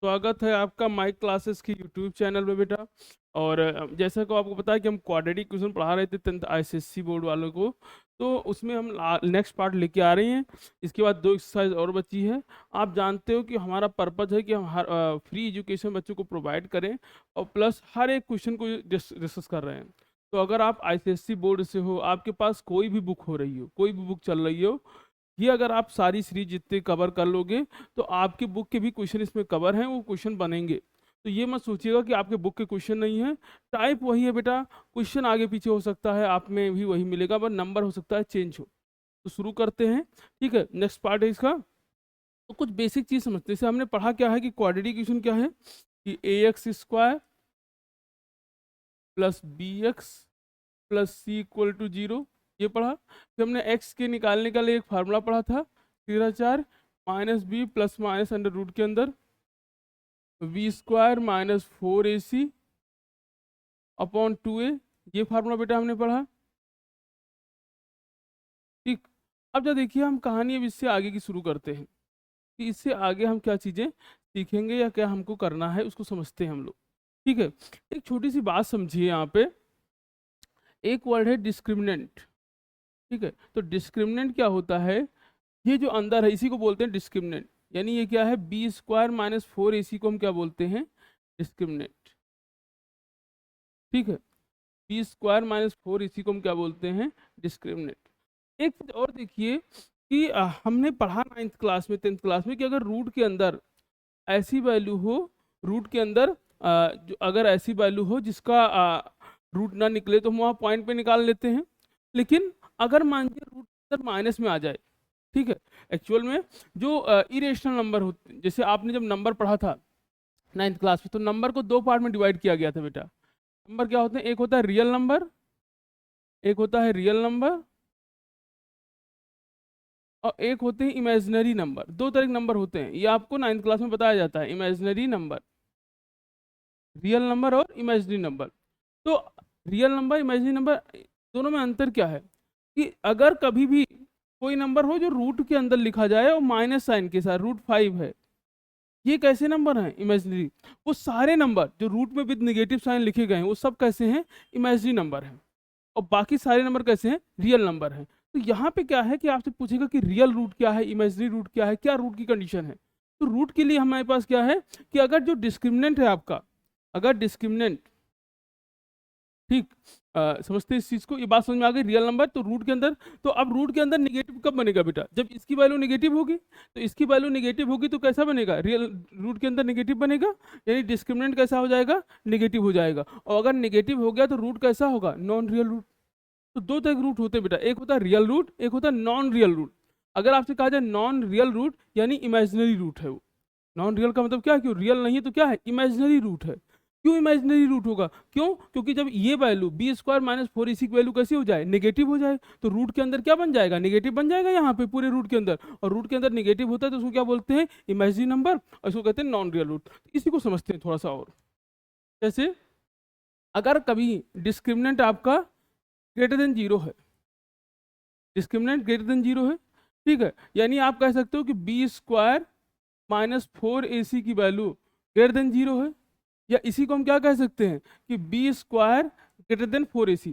स्वागत है आपका माइक क्लासेस की यूट्यूब चैनल पे बेटा। और जैसा को आपको पता है कि हम क्वाड्रेटिक क्वेश्चन पढ़ा रहे थे 10th आईसीएससी बोर्ड वालों को। तो उसमें हम नेक्स्ट पार्ट लेके आ रहे हैं। इसके बाद 2 एक्सरसाइज और बची है। आप जानते हो कि हमारा पर्पज है कि हम हर फ्री एजुकेशन बच्चों को प्रोवाइड करें और प्लस हर एक क्वेश्चन को डिस्कस कर रहे हैं। तो अगर आप आईसीएससी बोर्ड से हो, आपके पास कोई भी बुक हो रही हो, कोई भी बुक चल रही हो, ये अगर आप सारी सीरीज जितने कवर कर लोगे तो आपके बुक के भी क्वेश्चन इसमें कवर हैं, वो क्वेश्चन बनेंगे। तो ये मत सोचिएगा कि आपके बुक के क्वेश्चन नहीं है। टाइप वही है बेटा, क्वेश्चन आगे पीछे हो सकता है, आप में भी वही मिलेगा, बस नंबर हो सकता है चेंज हो। तो शुरू करते हैं। ठीक है, नेक्स्ट पार्ट है इसका। तो कुछ बेसिक चीज समझते हैं। जैसे हमने पढ़ा क्या है कि क्वाड्रेटिक इक्वेशन क्या है, कि A X square plus B x plus C equal to 0, ये पढ़ा। फिर हमने x के निकालने का लिए एक फार्मूला पढ़ा था, 4 minus B plus minus under root के अंदर we square minus 4ac upon 2a, ये फार्मूला बेटा हमने पढ़ा। ठीक, अब जो देखिए हम कहानी अब इससे आगे की शुरू करते हैं कि इससे आगे हम क्या चीज़ें सीखेंगे या क्या हमको करना है, उसको समझते हैं हम लोग। ठीक है, एक छोटी सी बात समझिए यहाँ पे। एक वर्ड है डिस्क्रिमिनेंट। ठीक है, तो डिस्क्रिमिनेंट क्या होता है, ये जो अंदर है इसी को बोलते हैं डिस्क्रिमिनेंट। यानी ये क्या है, बी स्क्वायर माइनस 4ac को हम क्या बोलते हैं, डिस्क्रिमिनेंट। ठीक है, बी स्क्वायर माइनस 4ac को हम क्या बोलते हैं, डिस्क्रिमिनेंट। एक चीज और देखिए कि हमने पढ़ा 9th क्लास में 10th क्लास में कि अगर रूट के अंदर ऐसी वैल्यू हो, रूट के अंदर जो अगर ऐसी वैल्यू हो जिसका रूट ना निकले तो हम वहाँ पॉइंट पे निकाल लेते हैं। लेकिन अगर मान लीजिए रूट अंदर माइनस में आ जाए, ठीक है, एक्चुअल में जो इरेशनल नंबर होते, जैसे आपने जब नंबर पढ़ा था 9th क्लास में, तो नंबर को 2 पार्ट में डिवाइड किया गया था बेटा। नंबर क्या होते हैं, एक होता है रियल नंबर, एक होता है रियल नंबर, और एक होते हैं इमेजिनरी नंबर। 2 तरह के नंबर होते हैं, ये आपको 9th क्लास में बताया जाता है, इमेजिनरी नंबर, रियल नंबर और इमेजिनरी नंबर। तो रियल नंबर इमेजिनरी नंबर दोनों में अंतर क्या है, कि अगर कभी भी कोई नंबर हो जो रूट के अंदर लिखा जाए और माइनस साइन के साथ, रूट 5 है, ये कैसे नंबर हैं, इमेजिनरी। वो सारे नंबर जो रूट में विद नेगेटिव साइन लिखे गए हैं वो सब कैसे हैं, इमेजिनरी नंबर हैं। और बाकी सारे नंबर कैसे हैं, रियल नंबर हैं। तो यहाँ पे क्या है कि आपसे पूछेगा कि रियल रूट क्या है, इमेजिनरी रूट क्या है, क्या रूट की कंडीशन है। तो रूट के लिए हमारे पास क्या है कि अगर जो डिस्क्रिमिनेंट है आपका, अगर डिस्क्रिमिनेंट, ठीक, समझते हैं इस चीज को, ये बात समझ में आ गई। रियल नंबर तो रूट के अंदर, तो अब रूट के अंदर निगेटिव कब बनेगा बेटा, जब इसकी वैल्यू निगेटिव होगी। तो इसकी वैल्यू निगेटिव होगी तो कैसा बनेगा, रियल रूट के अंदर निगेटिव बनेगा, यानी डिस्क्रिमिनेंट कैसा हो जाएगा, निगेटिव हो जाएगा। और अगर निगेटिव हो गया तो रूट कैसा होगा, नॉन रियल रूट। तो 2 तरह के रूट होते हैं बेटा, एक होता है रियल रूट, एक होता है नॉन रियल रूट। अगर आपसे कहा जाए नॉन रियल रूट यानी इमेजिनरी रूट है वो। नॉन रियल का मतलब क्या है, क्यों रियल नहीं है तो क्या है, इमेजिनरी रूट है। क्यों इमेजिनरी रूट होगा, क्यों, क्योंकि जब ये value B square minus 4ac की वैल्यू कैसी हो जाए, नेगेटिव हो जाए, तो रूट के अंदर क्या बन जाएगा, नेगेटिव बन जाएगा यहाँ पे पूरे रूट के अंदर। और रूट के अंदर नेगेटिव होता है तो उसको क्या बोलते हैं, इमेजिनरी नंबर, और इसको कहते हैं नॉन रियल रूट। इसी को समझते हैं थोड़ा सा और। जैसे अगर कभी डिस्क्रिमिनेंट आपका ग्रेटर देन 0 है, डिस्क्रिमिनेंट ग्रेटर देन 0 है, ठीक है, यानी आप कह सकते हो कि बी स्क्वायर माइनस 4ac की वैल्यू ग्रेटर देन 0 है। या इसी को हम क्या कह सकते हैं कि B square greater than 4ac।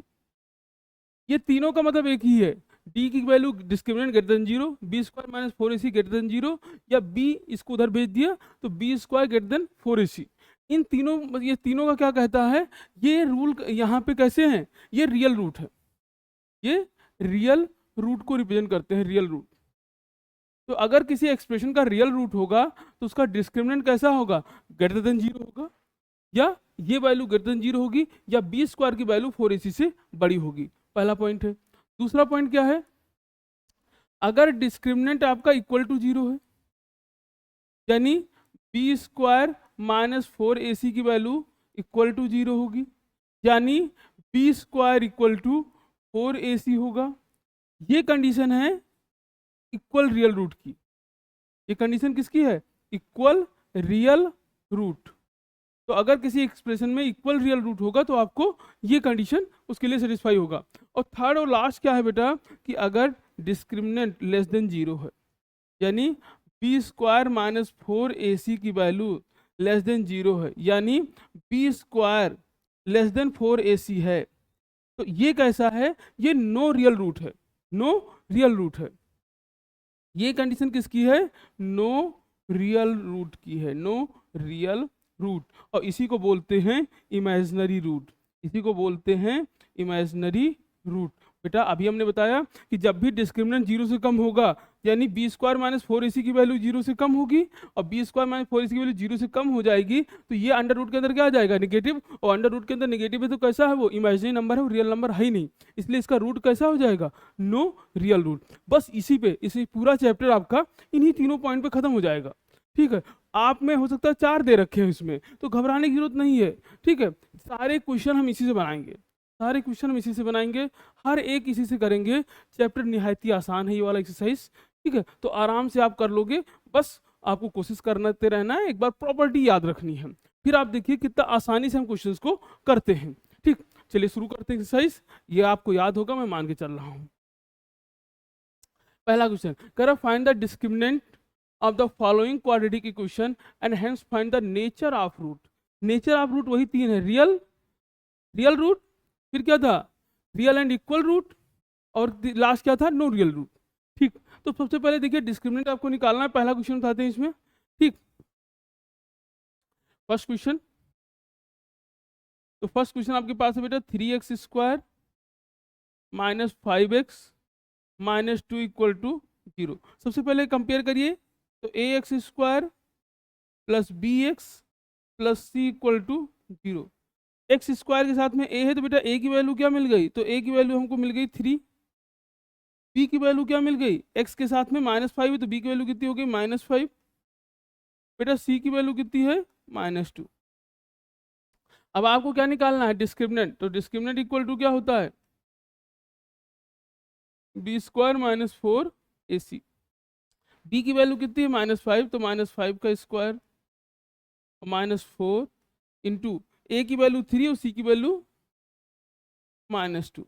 ये तीनों का मतलब एक ही है, डी की value discriminant greater than 0, B square minus 4ac greater than 0, या बी इसको उधर भेज दिया तो B square greater than 4ac। इन तीनों, ये तीनों का क्या कहता है, ये रूल यहाँ पे कैसे हैं, ये रियल रूट है, ये रियल रूट को रिप्रेजेंट करते हैं, रियल रूट। तो अगर किसी एक्सप्रेशन का रियल रूट होगा तो उसका डिस्क्रिमिनेंट कैसा होगा, ग्रेटर देन 0 होगा, या ये वैल्यू ग्रेटर देन 0 होगी, या बी स्क्वायर की वैल्यू 4ac से बड़ी होगी। पहला पॉइंट है। दूसरा पॉइंट क्या है, अगर डिस्क्रिमिनेंट आपका इक्वल टू 0 है, यानी बी स्क्वायर माइनस 4ac की वैल्यू इक्वल टू 0 होगी, यानी B square equal to 4ac होगा। ये कंडीशन है इक्वल रियल रूट की। ये कंडीशन किसकी है, इक्वल रियल रूट। तो अगर किसी एक्सप्रेशन में इक्वल रियल रूट होगा तो आपको ये कंडीशन उसके लिए सेटिस्फाई होगा। और थर्ड और लास्ट क्या है बेटा, कि अगर डिस्क्रिमिनेंट लेस देन 0 है, यानी बी स्क्वायर माइनस 4ac की वैल्यू लेस देन 0 है, यानी B square less than 4ac है। तो ये कैसा है, ये नो रियल रूट है, नो रियल रूट है। ये कंडीशन किसकी है, नो रियल रूट की है, नो रियल रूट। और इसी को बोलते हैं इमेजिनरी रूट, इसी को बोलते हैं इमेजिनरी रूट। बेटा अभी हमने बताया कि जब भी डिस्क्रिमिनेंट 0 से कम होगा, यानी बी स्क्वायर माइनस 4ac की वैल्यू 0 से कम होगी, और बी स्क्वायर माइनस 4ac की वैल्यू 0 से कम हो जाएगी, तो ये अंडर रूट के अंदर क्या आ जाएगा, नेगेटिव। और अंडर रूट के अंदर नेगेटिव है तो कैसा है, वो इमेजिनरी नंबर है, वो रियल नंबर है ही नहीं, इसलिए इसका रूट कैसा हो जाएगा, नो रियल रूट। बस इसी पे, इसी पूरा चैप्टर आपका इन्हीं तीनों पॉइंट पे खत्म हो जाएगा। ठीक है, आप में हो सकता है 4 दे रखे हैं इसमें, तो घबराने की जरूरत नहीं है। ठीक है, सारे क्वेश्चन हम इसी से बनाएंगे, सारे क्वेश्चन हम इसी से बनाएंगे, हर एक इसी से करेंगे। चैप्टर निहायती आसान है ये वाला एक्सरसाइज। ठीक है, तो आराम से आप कर लोगे, बस आपको कोशिश करते रहना है, एक बार प्रॉपर्टी याद रखनी है, फिर आप देखिए कितना आसानी से हम क्वेश्चंस को करते हैं। ठीक, चलिए शुरू करते हैं एक्सरसाइज। ये आपको याद होगा, मैं मान के चल रहा हूँ। पहला क्वेश्चन कह रहा find the discriminant of the following quadratic equation and hence find the nature of root. Nature of root वही तीन है, रियल, रियल रूट, फिर क्या था, रियल एंड इक्वल रूट, और लास्ट क्या था, नो रियल रूट। ठीक, तो सबसे पहले देखिए डिस्क्रिमिनेंट आपको निकालना है, पहला क्वेश्चन उठाते हैं इसमें। ठीक, फर्स्ट क्वेश्चन, तो फर्स्ट क्वेश्चन आपके पास है बेटा 3x square minus 5x minus 2 equal to 0। सबसे पहले कंपेयर करिए, तो ax square plus bx plus c equal to 0। X square के साथ में a है, तो बेटा a की वैल्यू क्या मिल गई, तो a की वैल्यू हमको मिल गई 3। b की वैल्यू क्या मिल गई, x के साथ में -5 है, तो b की वैल्यू कितनी हो गई, -5। बेटा c की वैल्यू कितनी है, -2। अब आपको क्या निकालना है, डिस्क्रिमिनेंट। तो डिस्क्रिमिनेंट इक्वल टू क्या होता है, B square minus 4ac। b की वैल्यू कितनी है, -5, तो -5 का स्क्वायर -4 इंटू a की वैल्यू 3 और c की वैल्यू -2।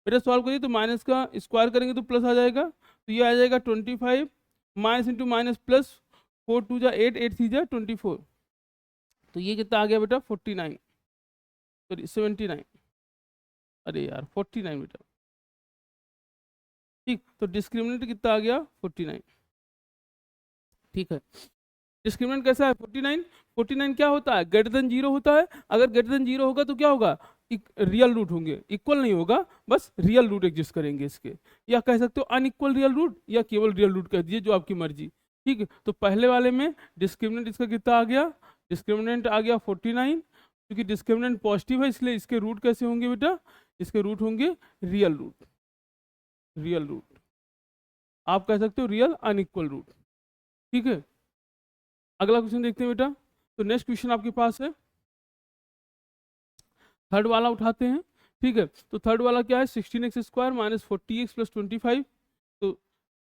बेटा सॉल्व करिए, तो माइनस का स्क्वायर करेंगे तो प्लस आ जाएगा, तो ये आ जाएगा 25 माइनस इंटू माइनस प्लस, 4 2 जा 8, 8 3 जा 24, तो ये कितना आ गया बेटा 49, सॉरी 79, अरे यार 49 बेटा। ठीक, तो डिस्क्रिमिनेंट कितना आ गया 49। ठीक है, डिस्क्रिमिनेंट कैसा है 49। 49 क्या होता है, ग्रेटर देन 0 होता है। अगर ग्रेटर देन 0 होगा तो क्या होगा, रियल रूट होंगे, इक्वल नहीं होगा, बस रियल रूट एग्जिस्ट करेंगे इसके, या कह सकते हो अनइक्वल रियल रूट, या केवल रियल रूट कह दीजिए, जो आपकी मर्जी। ठीक है, तो पहले वाले में डिस्क्रिमिनेंट इसका कितना आ गया, डिस्क्रिमिनेंट आ गया 49। क्योंकि डिस्क्रिमिनेंट पॉजिटिव है, इसलिए इसके रूट कैसे होंगे बेटा, इसके रूट होंगे रियल रूट, रियल रूट, आप कह सकते हो रियल अनइक्वल रूट। ठीक है, अगला क्वेश्चन देखते हैं बेटा। तो नेक्स्ट क्वेश्चन आपके पास है, थर्ड वाला उठाते हैं। ठीक है, तो थर्ड वाला क्या है, 16x square minus 40x plus 25। तो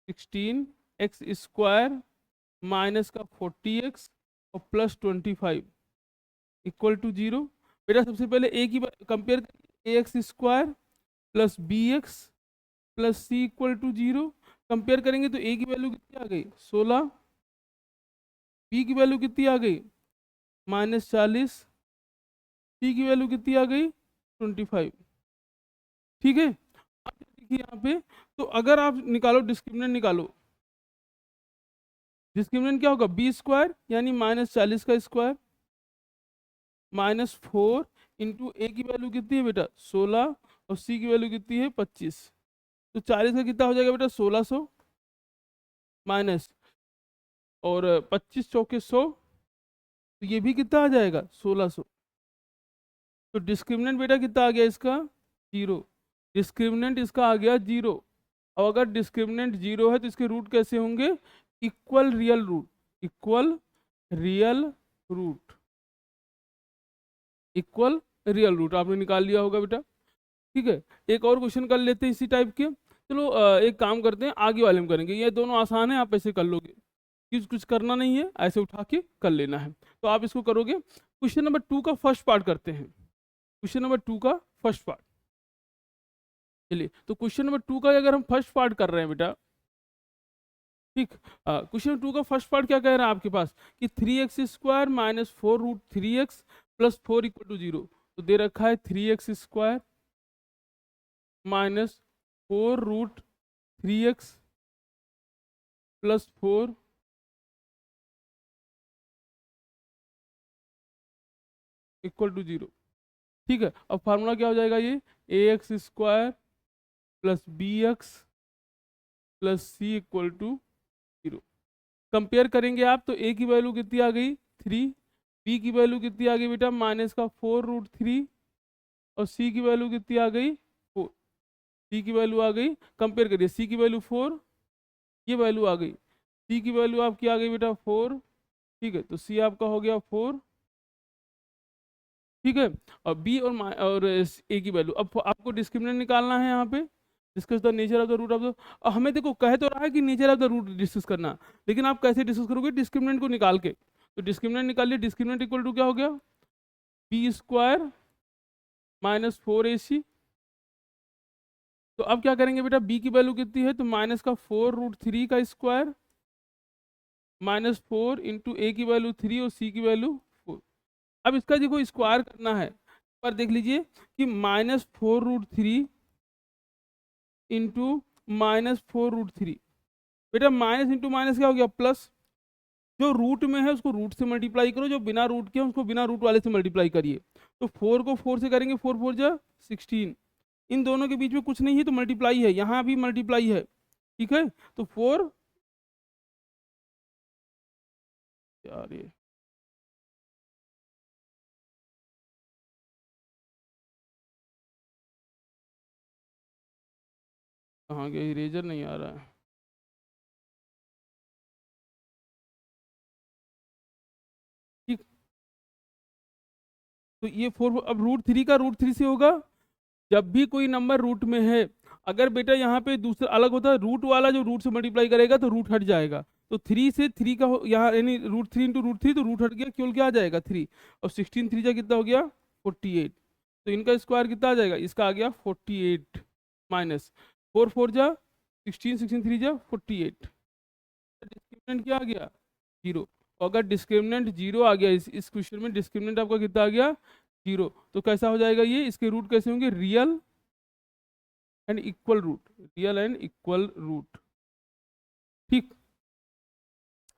16x स्क्वायर माइनस का 40x और प्लस 25 इक्वल टू 0। बेटा सबसे पहले a की compare, ax square plus bx plus c equal to 0 compare करेंगे, तो a की वैल्यू कितनी आ गई 16, b की वैल्यू कितनी आ गई -40, c की वैल्यू कितनी आ गई 25। ठीक है, अब देखिए यहाँ पे, तो अगर आप निकालो डिस्क्रिमिनेंट निकालो, डिस्क्रिमिनेंट क्या होगा, बी स्क्वायर यानी -40 का स्क्वायर -4 इंटू ए की वैल्यू कितनी है बेटा 16 और सी की वैल्यू कितनी है 25। तो 40 का कितना हो जाएगा बेटा 1600 माइनस, और 25 चौके 100, तो ये भी कितना आ जाएगा 1600। तो डिस्क्रिमिनेंट बेटा कितना आ गया इसका 0, डिस्क्रिमिनेंट इसका आ गया 0। और अगर डिस्क्रिमिनेंट 0 है तो इसके रूट कैसे होंगे, equal real root, equal real root, equal real root आपने निकाल लिया होगा बेटा। ठीक है, एक और क्वेश्चन कर लेते हैं इसी टाइप के। चलो एक काम करते हैं, आगे वाले में करेंगे, ये दोनों आसान है, आप ऐसे कर लोगे, कुछ करना नहीं है, ऐसे उठा के कर लेना है, तो आप इसको करोगे। क्वेश्चन नंबर 2 का फर्स्ट पार्ट करते हैं, क्वेश्चन नंबर 2 का फर्स्ट पार्ट। चलिए, तो क्वेश्चन नंबर 2 का अगर हम फर्स्ट पार्ट कर रहे हैं बेटा, ठीक। क्वेश्चन 2 का फर्स्ट पार्ट क्या कह रहा है आपके पास कि 3x² minus 4√3x plus 4 equal to 0। तो दे रखा है 3x² minus 4√3x plus 4 equal to 0। ठीक है, अब फार्मूला क्या हो जाएगा, ये ax² plus bx plus C equal to 0। Compare करेंगे आप तो a की वैल्यू कितनी आ गई 3, b की वैल्यू कितनी आ गई बेटा माइनस का 4√3 और c की वैल्यू कितनी आ गई 4। c की वैल्यू आ गई, कंपेयर करिए, c की वैल्यू 4, ये वैल्यू आ गई, c की वैल्यू आपकी आ गई बेटा 4। ठीक है, तो c आपका हो गया 4। ठीक है, और b और a की वैल्यू, अब आपको डिस्क्रिमिनेंट निकालना है यहाँ पे, discuss the nature of the root of the. हमें देखो कह तो रहा है कि nature of the root discuss करना, लेकिन आप कैसे डिस्कस करोगे, डिस्क्रिमिनेंट को निकाल के। तो डिस्क्रिमिनेंट निकालिए, डिस्क्रिमिनेंट इक्वल टू क्या हो गया b² माइनस 4ac। तो अब क्या करेंगे बेटा, b की वैल्यू कितनी है, तो माइनस का 4√3 का स्क्वायर माइनस 4 इंटू ए की वैल्यू 3 और c की वैल्यू 4। अब इसका देखो स्क्वायर करना है, पर देख लीजिए कि माइनस 4√3 इंटू माइनस 4√3, बेटा माइनस इंटू माइनस क्या हो गया प्लस, जो रूट में है उसको रूट से मल्टीप्लाई करो, जो बिना रूट के है उसको बिना रूट वाले से मल्टीप्लाई करिए। तो 4 को 4 से करेंगे, 4 4 जा 16, इन दोनों के बीच में कुछ नहीं है तो मल्टीप्लाई है, यहाँ भी मल्टीप्लाई है। ठीक है, तो 4 यार ये कहाँ गया, इरेजर नहीं आ रहा है। ठीक, तो ये 4, अब √3 का √3 से होगा, जब भी कोई नंबर रूट में है, अगर बेटा यहाँ पे दूसरा अलग होता है, रूट वाला जो रूट से मल्टीप्लाई करेगा तो रूट हट जाएगा। तो 3 से 3 का यहाँ यानी √3 इंटू √3, तो रूट हट गया, केवल क्या आ जाएगा 3, और 16 3 जा कितना हो गया 48। तो इनका स्क्वायर कितना आ जाएगा, इसका आ गया 48 माइनस 4 4 जा 16, 16 3 जा 48। डिस्क्रिमिनेंट क्या आ गया 0। अगर डिस्क्रिमिनेंट 0 आ गया इस क्वेश्चन में, डिस्क्रिमिनेंट आपका कितना आ गया 0, तो कैसा हो जाएगा ये, इसके रूट कैसे होंगे, real and equal root, real and equal root. ठीक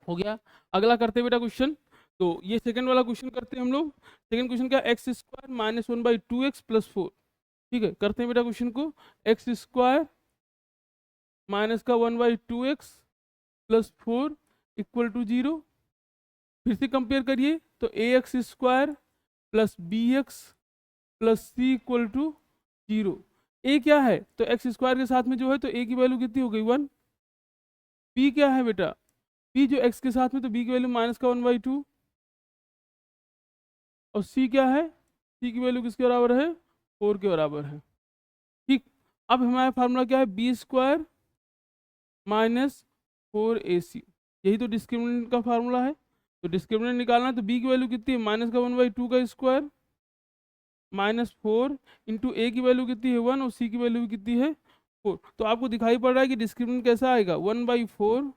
हो गया। अगला करते हैं बेटा क्वेश्चन, तो ये सेकंड वाला क्वेश्चन करते हैं हम लोग। सेकंड क्वेश्चन क्या, x² माइनस 1/2x प्लस 4। ठीक है, करते हैं बेटा क्वेश्चन को, x² माइनस का 1/2x प्लस 4 इक्वल टू 0। फिर से कंपेयर करिए, तो ax² plus bx plus C equal to 0। A क्या है, तो x² के साथ में जो है तो a की वैल्यू कितनी हो गई 1। b क्या है बेटा, b जो x के साथ में, तो b की वैल्यू माइनस का 1/2। और c क्या है, c की वैल्यू किसके बराबर है 4 के बराबर है। ठीक, अब हमारा फार्मूला क्या है, b² माइनस 4ac, यही तो डिस्क्रिमिनेंट का फार्मूला है। तो डिस्क्रिमिनेंट निकालना है, तो b की वैल्यू कितनी है, माइनस का 1/2 का स्क्वायर माइनस 4 इंटू ए की वैल्यू कितनी है 1 और सी की वैल्यू कितनी है 4। तो आपको दिखाई पड़ रहा है कि डिस्क्रिमिनेंट कैसा आएगा 1/4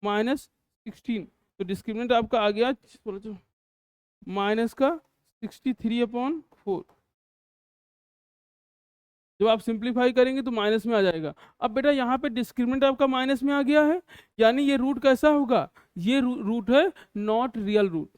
माइनस 16। तो डिस्क्रिमिनेंट आपका आ गया माइनस का 63/4। जब आप सिंप्लीफाई करेंगे तो माइनस में आ जाएगा। अब बेटा यहाँ पे डिस्क्रिमिनेंट आपका माइनस में आ गया है, यानी ये रूट कैसा होगा, ये रूट है नॉट रियल रूट,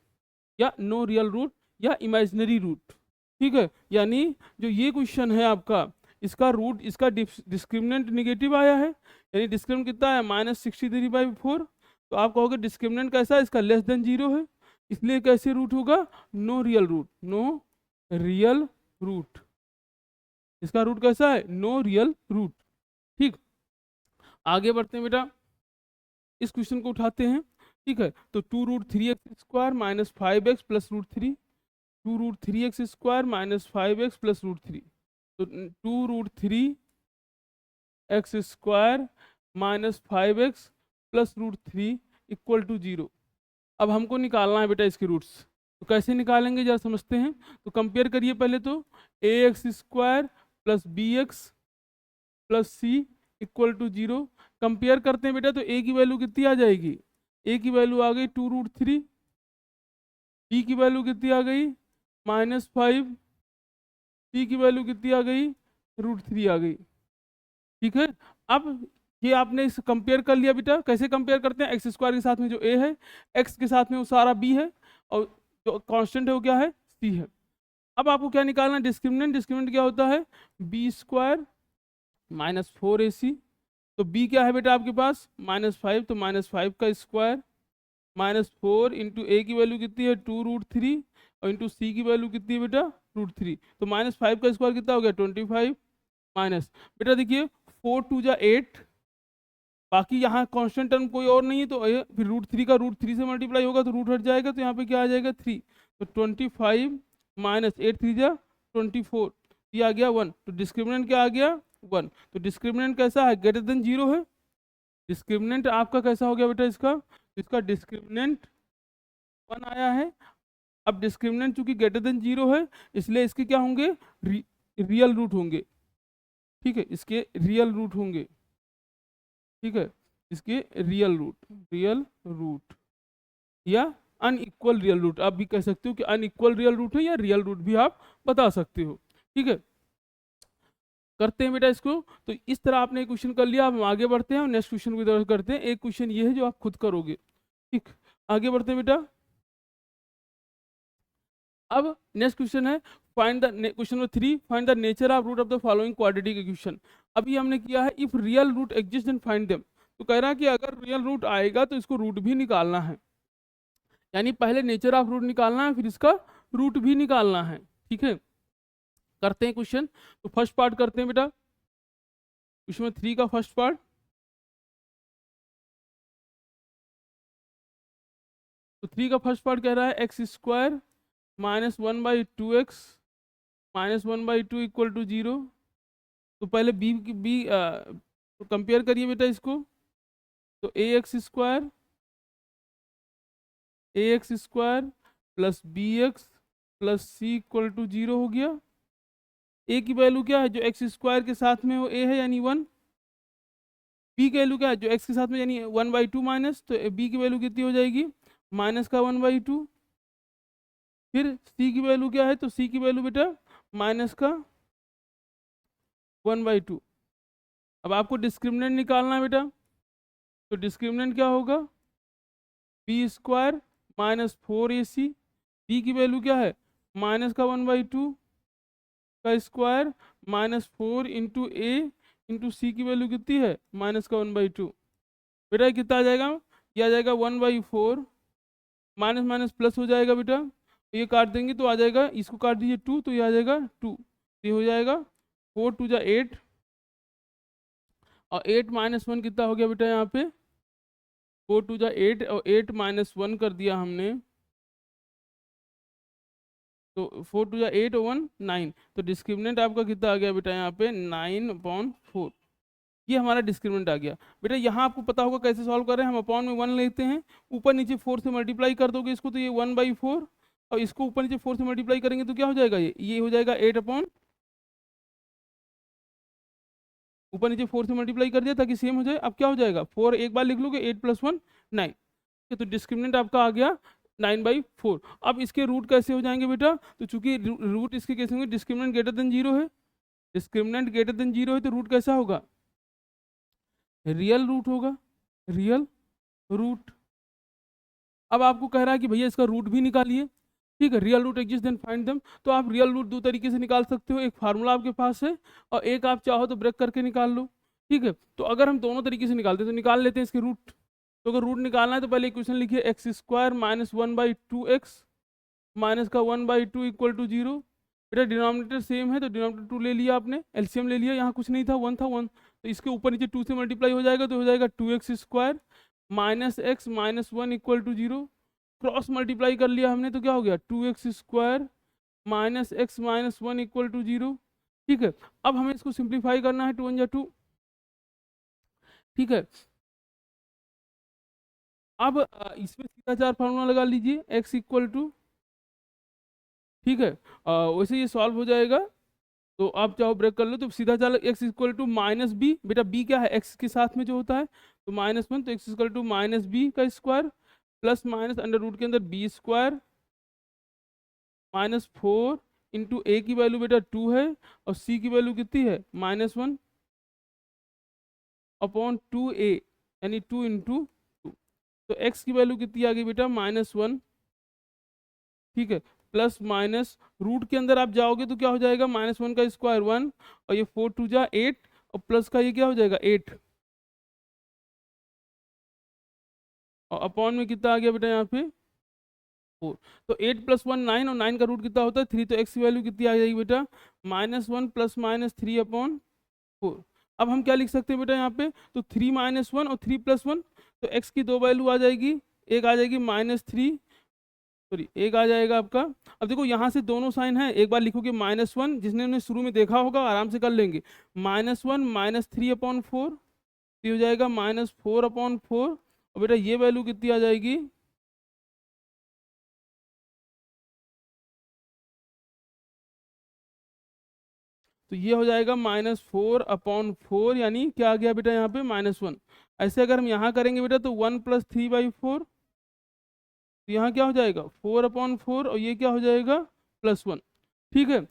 या नो रियल रूट, या इमेजिनरी रूट। ठीक है, यानी जो ये क्वेश्चन है आपका, इसका रूट, इसका डिस्क्रिमिनेंट निगेटिव आया है, यानी डिस्क्रिमिनेंट कितना है -63/4। तो आप कहोगे डिस्क्रिमिनेंट कैसा है, इसका लेस देन 0 है, इसलिए कैसे रूट होगा, no real root, no real root. इसका रूट कैसा है, नो रियल रूट। ठीक, आगे बढ़ते हैं बेटा, इस क्वेश्चन को उठाते हैं। ठीक है, तो 2√3x² minus 5x plus √3, 2√3x² minus 5x plus √3। तो 2√3x² minus 5x plus √3 equal to 0। अब हमको निकालना है बेटा इसके रूट्स, तो कैसे निकालेंगे जरा समझते हैं। तो कंपेयर करिए पहले, तो ax² plus bx plus c equal to 0, compare करते हैं बेटा तो ए की वैल्यू कितनी आ जाएगी, ए की वैल्यू आ गई 2√3, बी की वैल्यू कितनी आ गई -5, सी की वैल्यू कितनी आ गई √3 आ गई। ठीक है, अब ये आपने इस कंपेयर कर लिया बेटा, कैसे कंपेयर करते हैं, एक्स स्क्वायर के साथ में जो ए है, एक्स के साथ में वो सारा बी है, और जो कांस्टेंट है वो क्या है, सी है। अब आपको क्या निकालना है, डिस्क्रिमिनेंट। डिस्क्रिमिनेंट क्या होता है, b² -4ac। तो b क्या है बेटा आपके पास -5, तो -5 का स्क्वायर -4 इंटू ए की वैल्यू कितनी है 2√3 और इंटू सी की वैल्यू कितनी है बेटा √3। तो -5 का स्क्वायर कितना हो गया 25 माइनस, बेटा देखिए 4 2 जा 8, बाकी यहाँ कांस्टेंट टर्म कोई और नहीं है, तो फिर √3 का √3 से मल्टीप्लाई होगा तो रूट हट जाएगा, तो यहाँ पे क्या आ जाएगा 3। तो 25 माइनस 8 3 जा 24, ये आ गया 1। तो डिस्क्रिमिनेंट क्या आ गया 1। तो डिस्क्रिमिनेंट कैसा है, ग्रेटर देन 0 है। डिस्क्रिमिनेंट आपका कैसा हो गया बेटा इसका, इसका डिस्क्रिमिनेंट 1 आया है। अब डिस्क्रिमिनेंट चूंकि ग्रेटर देन 0 है, इसलिए इसके क्या होंगे, रियल रूट होंगे। ठीक है, इसके रियल रूट होंगे। ठीक है, इसके रियल रूट या अनइक्वल रियल रूट, आप भी कह सकते हो कि अनइक्वल रियल रूट है या रियल रूट भी आप बता सकते हो। ठीक है, करते हैं बेटा इसको। तो इस तरह आपने एक क्वेश्चन कर लिया, अब हम आगे बढ़ते हैं और नेक्स्ट क्वेश्चन की तरफ करते हैं। एक क्वेश्चन ये है जो आप खुद करोगे। ठीक, आगे बढ़ते हैं बेटा। अब नेक्स्ट क्वेश्चन है, find the question number 3, find the nature of root of the following quadratic equation. अभी हमने किया है if real root exist and find them. तो कह रहा है कि अगर रियल रूट आएगा तो इसको रूट भी निकालना है, यानी पहले नेचर ऑफ रूट निकालना है फिर इसका रूट भी निकालना है। ठीक है, करते हैं क्वेश्चन। तो फर्स्ट पार्ट करते हैं बेटा, क्वेश्चन नंबर 3 का फर्स्ट पार्ट। तो 3 का फर्स्ट पार्ट कह रहा है x² -1/2x -1/2 इक्वल टू 0। तो पहले बी कंपेयर करिए बेटा इसको। तो ax² plus bx plus C equal to 0 हो गया। ए की वैल्यू क्या है, जो x² के साथ में वो a है यानी 1। बी की वैल्यू क्या है, जो x के साथ में यानी 1/2 माइनस, तो बी की वैल्यू कितनी हो जाएगी माइनस का 1/2। फिर c की वैल्यू क्या है, तो c की वैल्यू बेटा माइनस का 1/2। अब आपको डिस्क्रिमिनेंट निकालना है बेटा। तो डिस्क्रिमिनेंट क्या होगा, b² -4ac। b की वैल्यू क्या है माइनस का 1/2 का स्क्वायर -4 इंटू ए इंटू सी की वैल्यू कितनी है माइनस का 1/2। बेटा ये कितना आ जाएगा, ये आ जाएगा 1/4, माइनस माइनस प्लस हो जाएगा बेटा, ये काट देंगे तो आ जाएगा, इसको काट दीजिए 2 तो ये आ जाएगा 2, ये हो जाएगा 4 2 जा 8 और 8 -1 कितना हो गया बेटा यहाँ पे 4 2 जा 8 और 8 -1 कर दिया हमने, तो 4 2 जा 8 और 1 9। तो डिस्क्रिमिनेंट आपका कितना आ गया बेटा यहाँ पे 9/4। ये हमारा डिस्क्रिमिनेंट आ गया। बेटा यहाँ आपको पता होगा कैसे सॉल्व कर रहे हैं, हम अपॉन में 1 लेते हैं, ऊपर नीचे 4 से मल्टीप्लाई कर दोगे इसको तो ये 1/4, और इसको ऊपर नीचे 4 से मल्टीप्लाई करेंगे तो क्या हो जाएगा, ये हो जाएगा 8 ऊपर नीचे 4 से मल्टीप्लाई कर दिया ताकि सेम हो जाए। अब क्या हो जाएगा 4 एक बार लिख लोगे, 8 + 1 9। तो डिस्क्रिमिनेंट आपका आ गया 9/4। अब इसके रूट कैसे हो जाएंगे बेटा, तो चूंकि रूट इसके कैसे होंगे, डिस्क्रिमिनेंट ग्रेटर देन 0 है, डिस्क्रिमिनेंट ग्रेटर देन 0 है तो रूट कैसा होगा, रियल रूट होगा, रियल रूट। अब आपको कह रहा है कि भैया इसका रूट भी निकालिए। ठीक है, real root exist then find them. तो आप रियल रूट दो तरीके से निकाल सकते हो, एक फार्मूला आपके पास है और एक आप चाहो तो ब्रेक करके निकाल लो। ठीक है, तो अगर हम दोनों तरीके से निकालते हैं तो निकाल लेते हैं इसके रूट। तो अगर रूट निकालना है तो पहले इक्वेशन लिखिए x² -1/2x माइनस का 1/2 इक्वल टू 0। बेटा डिनोमिनेटर सेम है तो डिनोमिनेटर 2 ले लिया आपने, एलसीएम ले लिया, यहाँ कुछ नहीं था 1 था 1, तो इसके ऊपर नीचे 2 से मल्टीप्लाई हो जाएगा तो हो जाएगा 2x² -x -1 equal to 0। Cross multiply कर लिया हमने तो क्या हो गया 2x² -x -1 इक्वल टू 0। ठीक है, अब हमें इसको सिंप्लीफाई करना है, 2 1 जा 2। ठीक है, अब इसमें सीधा चार फार्मूला लगा लीजिए x इक्वल टू, ठीक है, वैसे ये सॉल्व हो जाएगा तो आप चाहो ब्रेक कर लो, तो सीधा चलो x equal to minus B, बेटा b क्या है x के साथ में जो होता है, तो -1, तो x equal to minus B का square plus minus under root के अंदर बी स्क्वायर -4 इंटू ए की वैल्यू बेटा 2 है और c की वैल्यू कितनी है -1 अपॉन 2a यानी 2 इंटू 2। तो x की वैल्यू कितनी आ गई बेटा -1, ठीक है, प्लस माइनस रूट के अंदर आप जाओगे तो क्या हो जाएगा -1 का स्क्वायर 1 और ये 4 2 जा 8 और प्लस का ये क्या हो जाएगा 8 और अपॉन में कितना आ गया बेटा यहाँ पे 4। तो 8 प्लस 1 9 और 9 का रूट कितना होता है 3, तो x की वैल्यू कितनी आ जाएगी बेटा -1 प्लस -3 अपॉन 4। अब हम क्या लिख सकते हैं बेटा यहाँ पे, तो 3 -1 और 3 प्लस 1, तो x की दो वैल्यू आ जाएगी, एक आ जाएगी -3, सॉरी एक आ जाएगा आपका। अब देखो यहाँ से दोनों साइन है, एक बार लिखोगे -1, जिसने उन्हें शुरू में देखा होगा आराम से कर लेंगे, -1 -3 अपॉन 4, ये हो जाएगा -4 अपॉन 4 और बेटा ये वैल्यू कितनी आ जाएगी, तो ये हो जाएगा -4 अपॉन 4 यानी क्या आ गया बेटा यहाँ पे -1। ऐसे अगर हम यहाँ करेंगे बेटा तो 1 प्लस 3/4, तो यहाँ क्या हो जाएगा 4 अपॉन 4 और ये क्या हो जाएगा +1, ठीक है।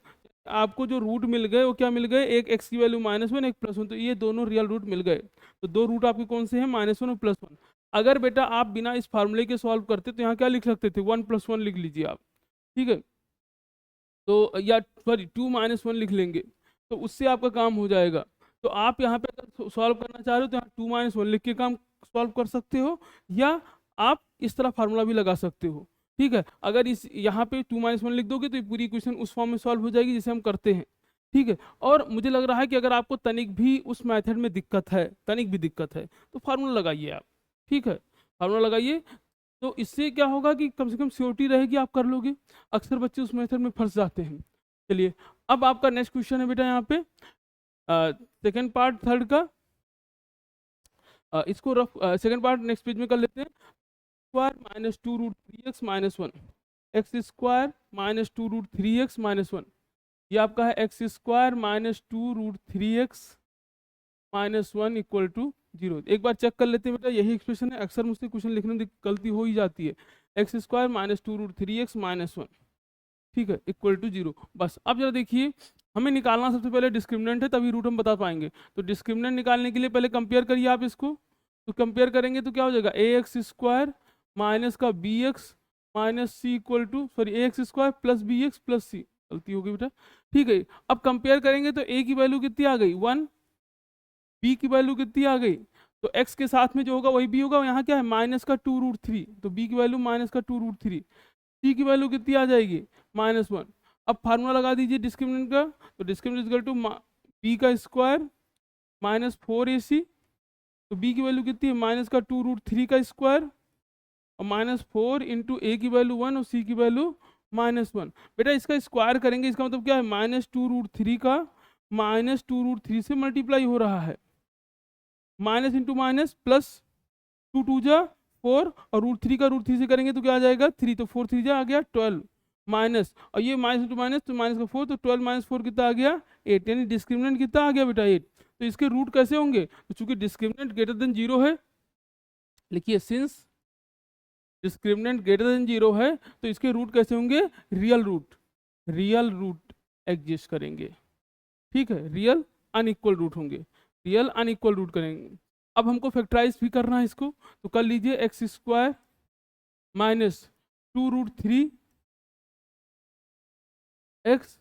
आपको जो रूट मिल गए वो क्या मिल गए, एक x की वैल्यू -1 एक +1, तो ये दोनों रियल रूट मिल गए। तो दो रूट आपके कौन से हैं -1 और +1। अगर बेटा आप बिना इस फार्मूले के सॉल्व करते तो यहाँ क्या लिख सकते थे 1 + 1 लिख लीजिए आप, ठीक है, तो या सॉरी 2 -1 लिख लेंगे, तो उससे आपका काम हो जाएगा। तो आप यहाँ पे अगर सॉल्व करना चाह रहे हो तो यहाँ 2 -1 लिख के काम सॉल्व कर सकते हो, या आप इस तरह फार्मूला भी लगा सकते हो, ठीक है। अगर इस यहाँ पे 2 -1 लिख दोगे तो ये पूरी इक्वेशन उस फॉर्म में सॉल्व हो जाएगी जिसे हम करते हैं, ठीक है। और मुझे लग रहा है कि अगर आपको तनिक भी उस मेथड में दिक्कत है, तनिक भी दिक्कत है, तो फार्मूला लगाइए आप, ठीक है, फार्मूला लगाइए, तो इससे क्या होगा कि कम से कम श्योरिटी रहेगी आप कर लोगे। अक्सर बच्चे उस मेथड में फंस जाते हैं। चलिए अब आपका नेक्स्ट क्वेश्चन है बेटा यहाँ पे सेकंड पार्ट थर्ड का, इसको rough second part next page में कर लेते हैं। Square -2√3x-1, x square -2√3x-1, ये आपका है X square -2√3x-1 equal to 0। एक बार चेक कर लेते हैं बेटा, यही एक्सप्रेशन है, अक्सर मुझसे क्वेश्चन लिखने में गलती हो ही जाती है। एक्स स्क्वायर -2√3x-1, ठीक है, इक्वल टू 0। बस अब जरा देखिए, हमें निकालना सबसे पहले डिस्क्रिमिनेंट है, तभी रूट हम बता पाएंगे। तो डिस्क्रिमिनेंट निकालने के लिए पहले कंपेयर करिए आप इसको, तो कंपेयर करेंगे तो क्या हो जाएगा ax स्क्वायर माइनस का bx minus C equal to sorry ax square plus bx plus C, गलती होगी बेटा, ठीक है। अब कंपेयर करेंगे तो a की वैल्यू कितनी आ गई 1, b की वैल्यू कितनी आ गई, तो x के साथ में जो होगा वही b होगा, यहाँ क्या है -2√3, तो b की वैल्यू -2√3, c की वैल्यू कितनी आ जाएगी -1। अब फार्मूला लगा दीजिए डिस्क्रिमिनेंट का, तो डिस्क्रिमिनेंट इक्वल टू b का स्क्वायर -4ac, तो b की वैल्यू कितनी है -2√3 का स्क्वायर और -4 इंटू ए की वैल्यू 1 और c की वैल्यू -1। बेटा इसका स्क्वायर करेंगे, इसका मतलब क्या है -2√3 का -2√3 से मल्टीप्लाई हो रहा है, माइनस इंटू माइनस प्लस, 2 2 जा 4 और √3 का √3 से करेंगे तो क्या आ जाएगा 3, तो 4 3 जा आ गया 12 माइनस, और ये माइनस इंटू माइनस तो माइनस का 4, तो 12 माइनस 4 कितना आ गया 8, यानी डिस्क्रिमिनेंट कितना आ गया बेटा 8। तो इसके रूट कैसे होंगे, तो चूंकि डिस्क्रिमिनेंट ग्रेटर देन 0 है, लिखिए सिंस डिस्क्रिमिनेंट ग्रेटर देन 0 है तो इसके रूट कैसे होंगे रियल रूट एग्जिस्ट करेंगे, ठीक है, रियल अनइक्वल रूट होंगे, रियल अनइक्वल रूट करेंगे। अब हमको फैक्टराइज भी करना है इसको, तो कर लीजिए एक्स स्क्वायर -2√3 एक्स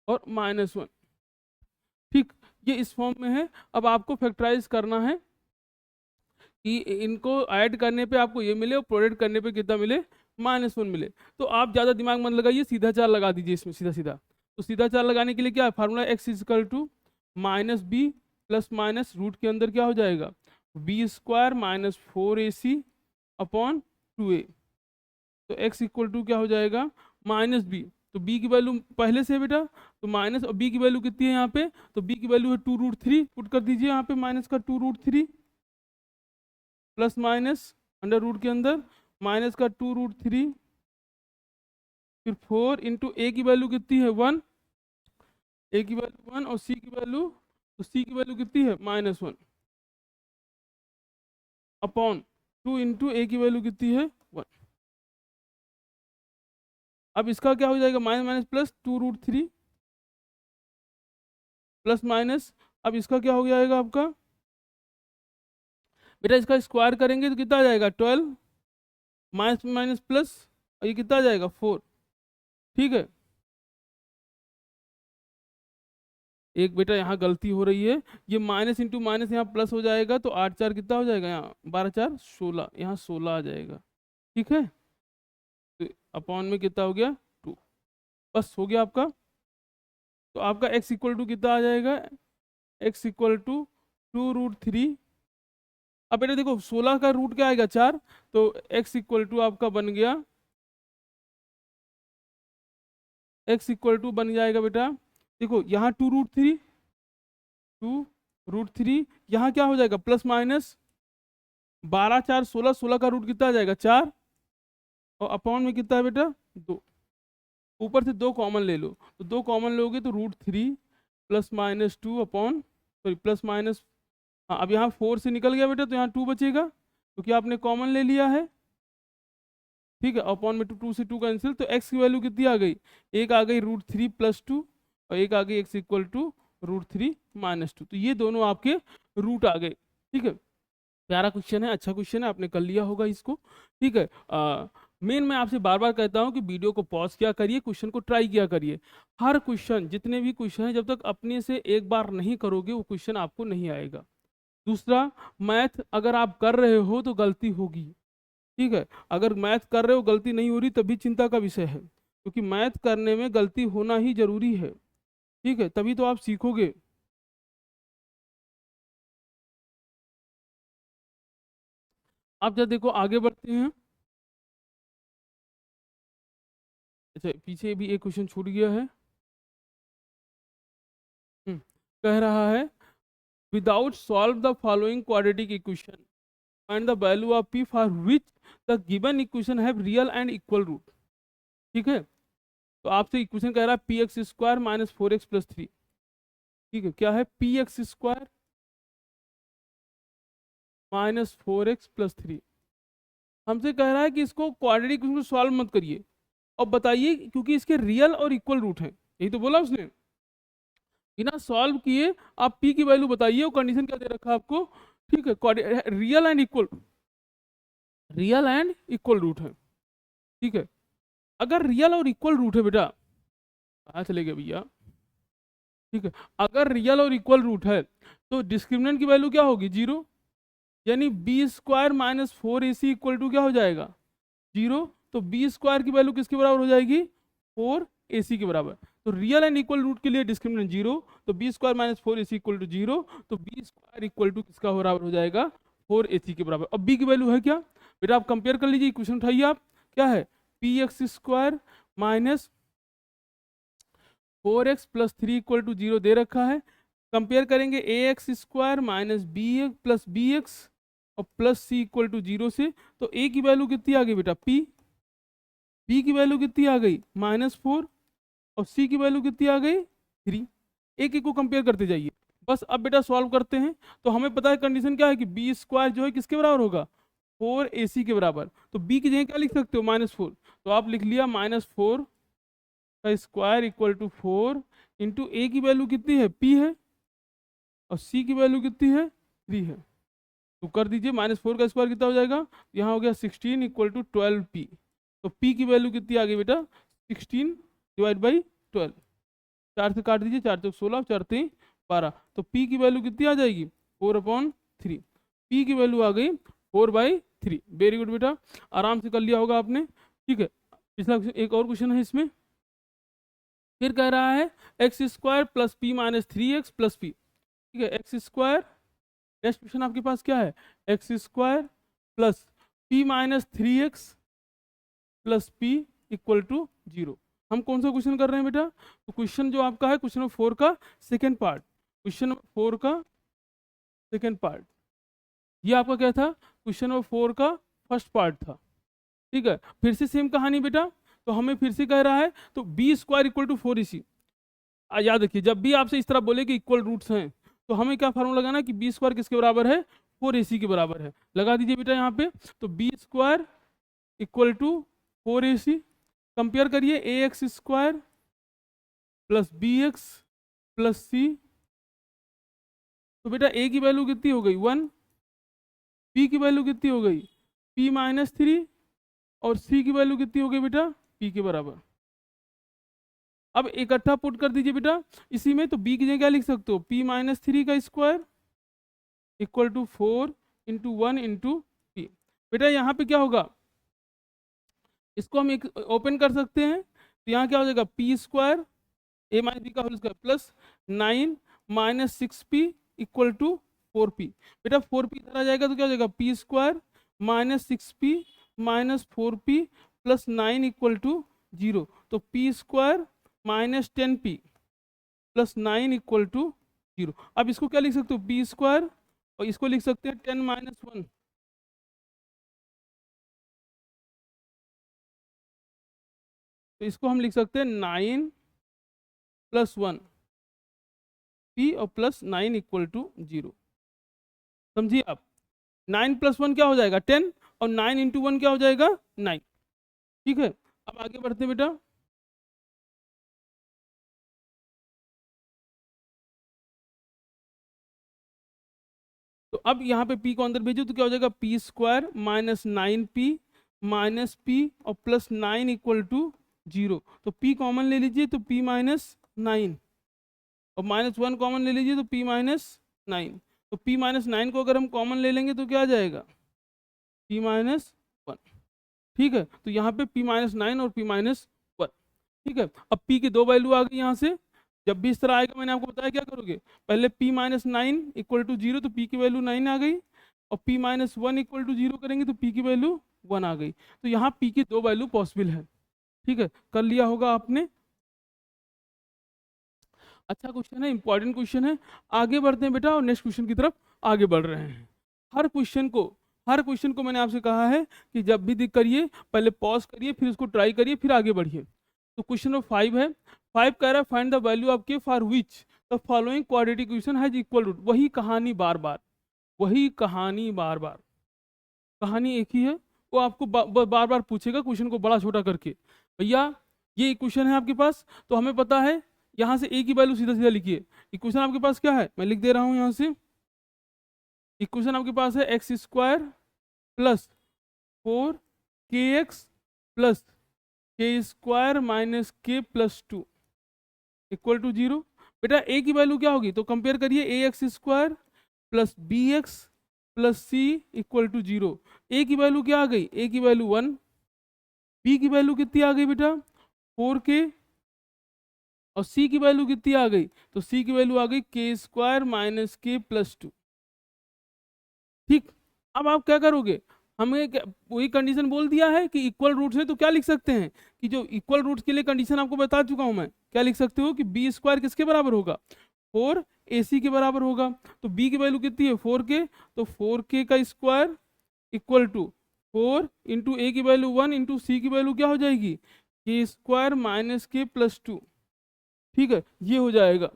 और -1, ठीक, ये इस फॉर्म में है। अब आपको फैक्टराइज करना है कि इनको ऐड करने पे आपको ये मिले और प्रोडक्ट करने पे कितना मिले -1 मिले। तो आप ज़्यादा दिमाग मत लगाइए, सीधा चार लगा दीजिए इसमें सीधा सीधा। तो सीधा चार लगाने के लिए क्या है formula, X equal to -b plus minus root के अंदर क्या हो जाएगा b square -4ac upon 2a, तो x इक्वल टू क्या हो जाएगा -b, तो b की वैल्यू पहले से है बेटा, तो माइनस और b की वैल्यू कितनी है यहाँ पे, तो b की वैल्यू है 2√3, पुट कर दीजिए यहाँ पे माइनस का 2√3 प्लस माइनस अंडर रूट के अंदर माइनस का 2√3, फिर 4 इंटू ए की वैल्यू कितनी है 1, ए की वैल्यू 1 और सी की वैल्यू, तो सी की वैल्यू कितनी है -1 अपॉन 2 इंटू ए की वैल्यू कितनी है 1। अब इसका क्या हो जाएगा, minus minus plus 2√3 plus minus, अब इसका क्या हो जाएगा आपका बेटा, इसका स्क्वायर करेंगे तो कितना आ जाएगा 12 माइनस माइनस प्लस, और ये कितना आ जाएगा 4। ठीक है, एक बेटा यहाँ गलती हो रही है, ये माइनस इंटू माइनस यहाँ प्लस हो जाएगा, तो 8 4 कितना हो जाएगा, यहाँ 12 4 16, यहाँ 16 आ जाएगा। ठीक है, तो अपॉन में कितना हो गया 2, बस हो गया आपका। तो आपका x इक्वल टू कितना आ जाएगा, x इक्वल टू 2√3। अब बेटा देखो 16 का रूट क्या आएगा 4, तो x इक्वल टू आपका बन गया, x इक्वल टू बन जाएगा बेटा, देखो यहाँ 2√3, 2√3, यहाँ क्या हो जाएगा प्लस माइनस 12 4 16, 16 का रूट कितना आ जाएगा 4, और अपॉन में कितना है बेटा 2, ऊपर से 2 कॉमन ले लो, तो 2 कॉमन लोगे तो √3 plus minus 2 upon, sorry plus minus, हाँ अब यहाँ 4 से निकल गया बेटा, तो यहाँ 2 बचेगा क्योंकि आपने कॉमन ले लिया है। ठीक है, अपॉन में 2 से 2 कैंसिल, तो x की वैल्यू कितनी आ गई, एक आ गई √3 प्लस 2, और एक आ गई x इक्वल टू √3 माइनस 2, तो ये दोनों आपके रूट आ गए। ठीक है, प्यारा क्वेश्चन है, अच्छा क्वेश्चन है, आपने कर लिया होगा इसको। ठीक है, मेन मैं आपसे बार बार कहता हूँ कि वीडियो को पॉज किया करिए, क्वेश्चन को ट्राई किया करिए। हर क्वेश्चन, जितने भी क्वेश्चन हैं, जब तक अपने से एक बार नहीं करोगे वो क्वेश्चन आपको नहीं आएगा। दूसरा, मैथ अगर आप कर रहे हो तो गलती होगी। ठीक है, अगर मैथ कर रहे हो गलती नहीं हो रही तभी चिंता का विषय है, क्योंकि मैथ करने में गलती होना ही जरूरी है। ठीक है, तभी तो आप सीखोगे। आप जब देखो आगे बढ़ते हैं, अच्छा पीछे भी एक क्वेश्चन छूट गया है। कह रहा है without solve the following quadratic equation find the value of p for which the given equation have real and equal root. ठीक है, तो आपसे इक्वेशन कह रहा है P X square minus 4x plus 3। ठीक है, क्या है P X square minus 4x plus 3। हमसे कह रहा है कि इसको क्वाड्रेटिक इक्वेशन को सॉल्व मत करिए और बताइए, क्योंकि इसके रियल और इक्वल रूट हैं, यही तो बोला उसने। बिना सॉल्व किए आप p की वैल्यू बताइए, और कंडीशन क्या दे रखा है आपको। ठीक है, real and equal, real and equal root है। ठीक है, अगर रियल और इक्वल रूट है बेटा, कहाँ चले गए भैया। ठीक है, अगर रियल और इक्वल रूट है तो डिस्क्रिमिनेंट की वैल्यू क्या होगी 0, यानी B square minus 4ac equal to क्या हो जाएगा 0। तो बी स्क्वायर की वैल्यू किसके बराबर हो जाएगी 4ac के बराबर। तो रियल एंड इक्वल रूट के लिए डिस्क्रिमिनेंट 0, तो B square minus 4ac equal to 0, तो बी स्क्वायर इक्वल टू किसका बराबर हो जाएगा 4ac के बराबर। अब बी की वैल्यू है क्या बेटा, आप कंपेयर कर लीजिए, इक्वेशन उठाइए आप, क्या है P X square minus 4x plus 3 equal to 0 दे रखा है। कंपेयर करेंगे A X square minus B x plus B X और प्लस सी इक्वल टू 0 से, तो ए की वैल्यू कितनी आ गई बेटा p, बी की वैल्यू कितनी आ गई -4, और सी की वैल्यू कितनी आ गई 3। एक एक को कंपेयर करते जाइए बस। अब बेटा सॉल्व करते हैं, तो हमें पता है कंडीशन क्या है कि बी स्क्वायर जो है किसके बराबर होगा 4ac के बराबर। तो b की जगह क्या लिख सकते हो -4, तो आप लिख लिया -4 का स्क्वायर इक्वल टू 4 इंटू ए की वैल्यू कितनी है p है, और c की वैल्यू कितनी है 3 है। तो कर दीजिए -4 का स्क्वायर कितना हो जाएगा, यहाँ हो गया 16 इक्वल टू 12p। तो p की वैल्यू कितनी आ गई बेटा 16 डिवाइड बाई 12, 4 से काट दीजिए, 4 चौक 16, 4 3 12, तो p की वैल्यू कितनी आ जाएगी 4/3। p की वैल्यू आ गई 4/3। वेरी गुड बेटा, आराम से कर लिया होगा आपने। ठीक है, पिछला एक और क्वेश्चन है इसमें, फिर कह रहा है X square plus P minus 3x plus P. ठीक है, एक्स स्क्वायर, नेक्स्ट क्वेश्चन आपके पास क्या है X square plus P minus 3x plus P equal to 0। हम कौन सा क्वेश्चन कर रहे हैं बेटा, तो क्वेश्चन जो आपका है क्वेश्चन नंबर 4 का सेकेंड पार्ट, क्वेश्चन नंबर 4 का सेकेंड पार्ट। ये आपका क्या था क्वेश्चन नंबर 4 का फर्स्ट पार्ट था। ठीक है, फिर से सेम कहानी बेटा, तो हमें फिर से कह रहा है तो B square equal to 4ac। याद रखिए जब भी आपसे इस तरह बोले कि इक्वल रूट्स हैं तो हमें क्या फार्मूला लगाना है कि बी स्क्वायर किसके बराबर है, 4ac के बराबर है। लगा दीजिए बेटा यहाँ पे, तो B square equal to 4ac, compare करिए A X square plus B x plus C. तो बेटा ए की वैल्यू कितनी हो गई 1, पी की वैल्यू कितनी हो गई p-3, और सी की वैल्यू कितनी हो गई बेटा p के बराबर। अब इकट्ठा पुट कर दीजिए बेटा इसी में, तो b की जगह क्या लिख सकते हो p-3 का square equal to 4 into 1 into P. बेटा यहाँ पे क्या होगा, इसको हम एक ओपन कर सकते हैं, तो यहाँ क्या हो जाएगा P square A minus B का whole square plus 9 minus 6p equal to 4p। बेटा 4p इधर आ जाएगा तो क्या हो जाएगा P square minus 6p minus 4p plus 9 equal to 0। तो P square minus 10p plus 9 equal to 0। अब इसको क्या लिख सकते हो पी स्क्वायर, और इसको लिख सकते हैं 10 माइनस 1, तो इसको हम लिख सकते हैं 9 प्लस 1 p और प्लस 9 इक्वल टू 0। समझिए आप, 9 प्लस 1 क्या हो जाएगा 10, और 9 इंटू 1 क्या हो जाएगा 9। ठीक है, अब आगे बढ़ते हैं बेटा। तो अब यहाँ पे p को अंदर भेजो तो क्या हो जाएगा P square minus 9p minus p और प्लस 9 इक्वल टू 0। तो p कॉमन ले लीजिए तो p माइनस 9, और माइनस 1 कॉमन ले लीजिए तो p माइनस 9। तो p माइनस 9 को अगर हम कॉमन ले लेंगे तो क्या आ जाएगा p माइनस 1। ठीक है, तो यहाँ पे p माइनस 9 और p माइनस 1। ठीक है, अब p की दो वैल्यू आ गई यहाँ से, जब भी इस तरह आएगा मैंने आपको बताया क्या करोगे, पहले p माइनस 9 इक्वल टू 0, तो p की वैल्यू 9 आ गई, और p माइनस 1 इक्वल टू 0 करेंगे तो p की वैल्यू 1 आ गई। तो यहाँ p की दो वैल्यू पॉसिबल है। ठीक है, कर लिया होगा आपने। अच्छा क्वेश्चन है, इंपॉर्टेंट क्वेश्चन है। आगे बढ़ते हैं बेटा और नेक्स्ट क्वेश्चन की तरफ आगे बढ़ रहे हैं। हर क्वेश्चन को मैंने आपसे कहा है कि जब भी दिख करिए पहले पॉज करिए, फिर उसको ट्राई करिए, फिर आगे बढ़िए। तो क्वेश्चन नंबर 5 है, 5 कह रहा है फाइंड द वैल्यू ऑफ के for which the following quadratic equation has equal root. वही कहानी बार बार, वही कहानी बार बार, कहानी एक ही है। वो आपको बार बार पूछेगा क्वेश्चन को बड़ा छोटा करके, भैया ये इक्वेशन है आपके पास, तो हमें पता है यहाँ से ए की वैल्यू सीधा सीधा लिखिए। इक्वेशन आपके पास क्या है, मैं लिख दे रहा हूँ यहाँ से। इक्वेशन आपके पास है X square plus 4kx plus के स्क्वायर माइनस के प्लस 2 इक्वल टू 0। बेटा ए की वैल्यू क्या होगी, तो कंपेयर करिए A X square plus B x plus C equal to 0। ए की वैल्यू क्या आ गई, ए की वैल्यू 1, बी की वैल्यू कितनी आ गई बेटा 4k, और सी की वैल्यू कितनी आ गई, तो सी की वैल्यू आ गई के स्क्वायर माइनस के प्लस 2। ठीक, अब आप क्या करोगे, हमें वही कंडीशन बोल दिया है कि इक्वल रूट्स है, तो क्या लिख सकते हैं कि जो इक्वल रूट्स के लिए कंडीशन आपको बता चुका हूं मैं, क्या लिख सकते हो कि बी स्क्वायर किसके बराबर होगा 4ac के बराबर होगा। तो b की वैल्यू कितनी है 4k, तो 4k का स्क्वायर इक्वल टू 4 इंटू ए की वैल्यू 1 इंटू सी की वैल्यू क्या हो जाएगी के स्क्वायर माइनस के प्लस 2। ठीक है, ये हो जाएगा।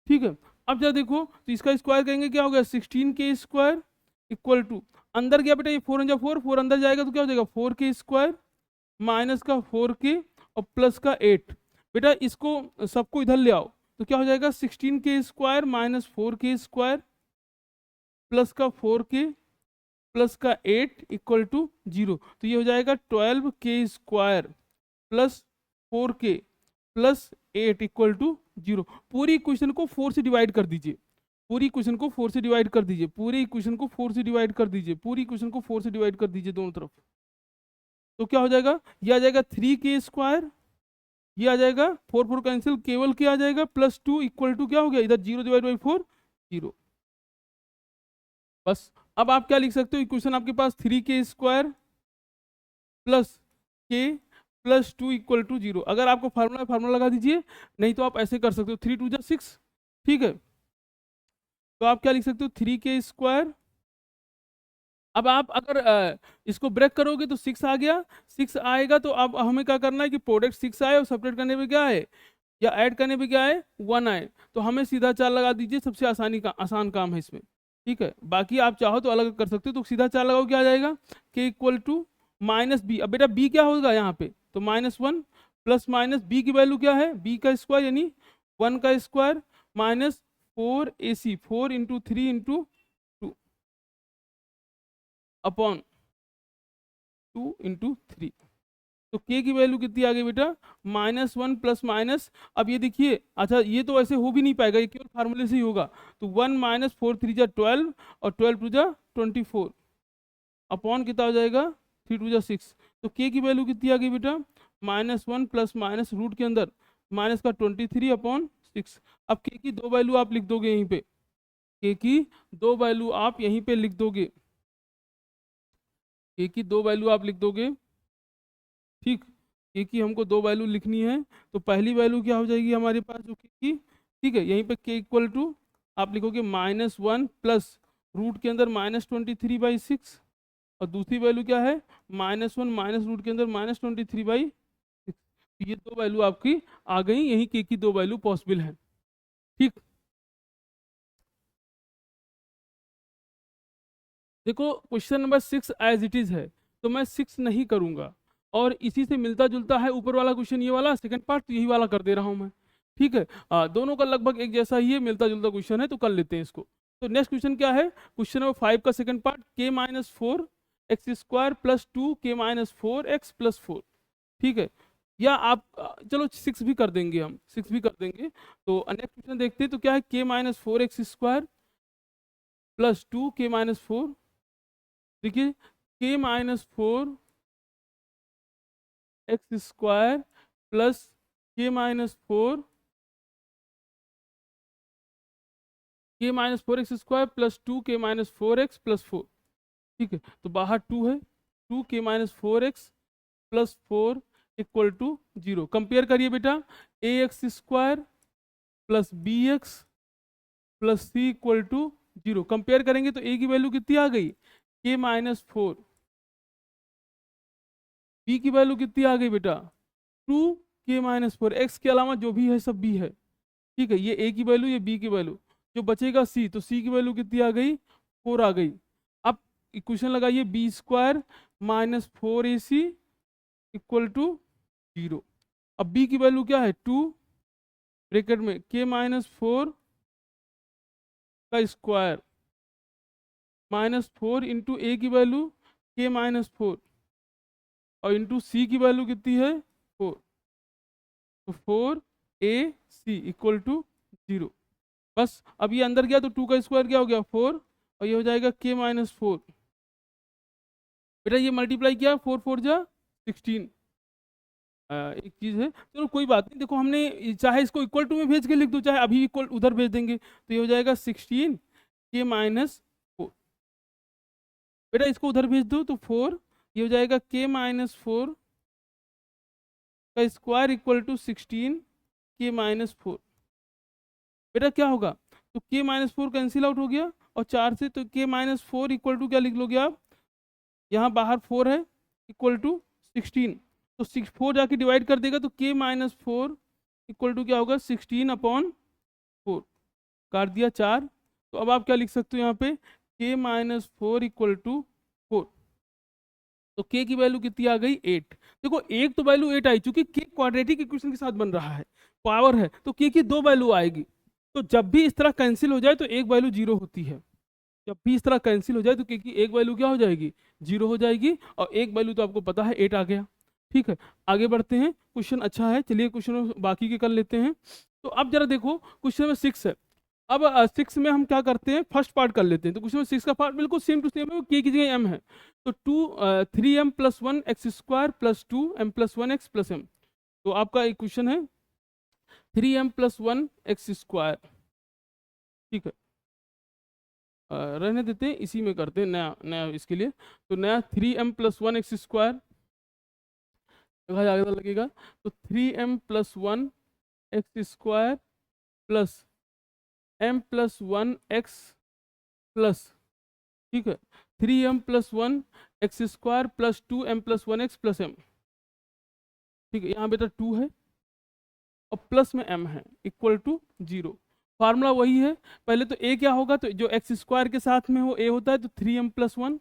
ठीक है, अब जब देखो तो इसका स्क्वायर करेंगे क्या होगा 16k स्क्वायर इक्वल टू, अंदर गया बेटा ये 4 4 4 अंदर जाएगा तो क्या हो जाएगा 4k स्क्वायर माइनस का 4k और प्लस का 8। बेटा इसको सबको इधर ले आओ तो क्या हो जाएगा 16k square minus 4k square plus का 4k प्लस का 8 इक्वल टू 0। तो ये हो जाएगा 12k square plus 4k plus 8 equal to 0। पूरी इक्वेशन को 4 से डिवाइड कर दीजिए, पूरी इक्वेशन को 4 से डिवाइड कर दीजिए, पूरी इक्वेशन को 4 से डिवाइड कर दीजिए, पूरी इक्वेशन को 4 से डिवाइड कर दीजिए दोनों तरफ। तो क्या हो जाएगा, ये आ जाएगा 3k स्क्वायर, ये आ जाएगा 4 4 कैंसिल, केवल क्या आ जाएगा प्लस 2 इक्वल टू क्या हो गया, इधर 0 डिवाइड बाई 4 0। बस अब आप क्या लिख सकते हो, इक्वेशन आपके पास 3k square plus k plus 2 equal to 0। अगर आपको फार्मूला लगा दीजिए, नहीं तो आप ऐसे कर सकते हो 3 2 जा 6। ठीक है, तो आप क्या लिख सकते हो 3k स्क्वायर। अब आप अगर इसको ब्रेक करोगे तो 6 आ गया, 6 आएगा तो अब हमें क्या करना है कि प्रोडक्ट 6 आए और सेपरेट करने में क्या है या ऐड करने पे क्या आए 1 आए, तो हमें सीधा 4 लगा दीजिए, सबसे आसान काम है इसमें। ठीक है, बाकी आप चाहो तो अलग कर सकते हो, तो सीधा 4 लगाओ, क्या आ जाएगा के इक्वल टू माइनस बी। अब बेटा बी क्या होगा यहाँ पे, तो -1 प्लस माइनस बी की वैल्यू क्या है, बी का स्क्वायर यानी 1 का square minus 4ac, 4 into 3 into 2 upon 2 into 3। तो k की वैल्यू कितनी आ गई बेटा, -1 प्लस माइनस, अब ये देखिए, अच्छा ये तो ऐसे हो भी नहीं पाएगा, ये केवल फार्मूले से ही होगा, तो 1 माइनस 4 3 जा 12 और 12 2 जा 24 अपॉन कितना हो जाएगा 3 2 जा 6। तो k की वैल्यू कितनी आ गई बेटा, -1 प्लस माइनस रूट के अंदर माइनस का 23 अपॉन 6। अब k की दो वैल्यू आप लिख दोगे यहीं पे, k की दो वैल्यू आप यहीं पे लिख दोगे, k की दो वैल्यू आप लिख दोगे। ठीक, के की हमको दो वैल्यू लिखनी है, तो पहली वैल्यू क्या हो जाएगी हमारे पास जो के की, ठीक है, यहीं पे के इक्वल टू आप लिखोगे -1 प्लस रूट के अंदर -23/6, और दूसरी वैल्यू क्या है -1 माइनस रूट के अंदर -23/6। तो ये दो वैल्यू आपकी आ गई, यही के की दो वैल्यू पॉसिबल है। ठीक, देखो question number 6 as it is है, तो मैं 6 नहीं करूंगा, और इसी से मिलता जुलता है ऊपर वाला क्वेश्चन, ये वाला सेकंड पार्ट, तो यही वाला कर दे रहा हूं मैं। ठीक है, दोनों का लगभग एक जैसा ही है, मिलता जुलता क्वेश्चन है, तो कर लेते हैं इसको। तो नेक्स्ट क्वेश्चन क्या है, क्वेश्चन नंबर 5 का second part, k-4 x² plus 2 k-4x+4। ठीक है, या आप चलो 6 भी कर देंगे, हम 6 भी कर देंगे। तो नेक्स्ट क्वेश्चन देखते हैं, तो क्या है k-4x² प्लस 2 k-4, देखिए k-4x² plus k-4 k-4x² plus 2 k-4x+4। ठीक है, तो बाहर 2 है, 2 k-4x plus 4 equal to 0। Compare करिए बेटा, ax² plus bx plus c equal to 0। Compare करेंगे तो a की वैल्यू कितनी आ गई k-4, b की वैल्यू कितनी आ गई बेटा 2 k-4, x के अलावा जो भी है सब b है। ठीक है, ये a की वैल्यू, ये b की वैल्यू, जो बचेगा c, तो c की वैल्यू कितनी आ गई 4 आ गई। अब इक्वेशन लगाइए b² minus 4ac equal to 0। अब b की वैल्यू क्या है 2 ब्रैकेट में k-4 का स्क्वायर -4 इंटू ए की वैल्यू k-4 और इंटू सी की वैल्यू कितनी है 4, तो 4ac इक्वल टू 0। बस अब ये अंदर गया तो 2 का स्क्वायर क्या हो गया 4, और ये हो जाएगा k-4। बेटा ये मल्टीप्लाई किया 4 4 जा 16। एक चीज़ है, चलो कोई बात नहीं, देखो हमने चाहे इसको इक्वल टू में भेज के लिख दो, चाहे अभी इक्वल उधर भेज देंगे, तो ये हो जाएगा 16 k-4। बेटा इसको उधर भेज दो तो 4, ये हो जाएगा k-4 का स्क्वायर इक्वल टू 16 k-4। बेटा क्या होगा, तो k-4 कैंसिल आउट हो गया, और 4 से तो k-4 इक्वल टू क्या लिख लोगे आप, यहाँ बाहर 4 है इक्वल टू 16, तो 4 जाके डिवाइड कर देगा, तो k-4 इक्वल टू क्या होगा 16/4, काट दिया 4। तो अब आप क्या लिख सकते हो यहाँ पे k-4 इक्वल टू 4। तो k की वैल्यू कितनी आ गई 8। देखो एक तो वैल्यू 8 आई, चूंकि k क्वाड्रेटिक इक्वेशन के साथ बन रहा है, पावर है, तो k की दो वैल्यू आएगी। तो जब भी इस तरह कैंसिल हो जाए तो एक वैल्यू 0 होती है, जब भी इस तरह कैंसिल हो जाए तो k की एक वैल्यू क्या हो जाएगी 0 हो जाएगी, और एक वैल्यू तो आपको पता है 8 आ गया। ठीक है, आगे बढ़ते हैं, क्वेश्चन अच्छा है, चलिए क्वेश्चन बाकी के कर लेते हैं। तो अब जरा देखो क्वेश्चन में 6 है। अब 6 में हम क्या करते हैं, फर्स्ट पार्ट कर लेते हैं। तो क्वेश्चन में 6 का पार्ट बिल्कुल सेम टू सेम है, k की जगह m है, तो 3m plus 1 x² plus 2m plus 1 x plus m। तो आपका एक क्वेश्चन है 3m प्लस 1 x²। ठीक है, रहने देते हैं, इसी में करते हैं, नया नया इसके लिए। तो नया 3m प्लस 1 x² ज़्यादा लगेगा, तो 3m plus 1 x² plus m plus 1 x plus, ठीक है, 3m plus 1 x² plus 2m plus 1 x plus m। ठीक है, यहाँ बेटा 2 है, और प्लस में m है इक्वल टू 0। फार्मूला वही है। पहले तो a क्या होगा, तो जो एक्स स्क्वायर के साथ में वो a होता है तो 3m+1,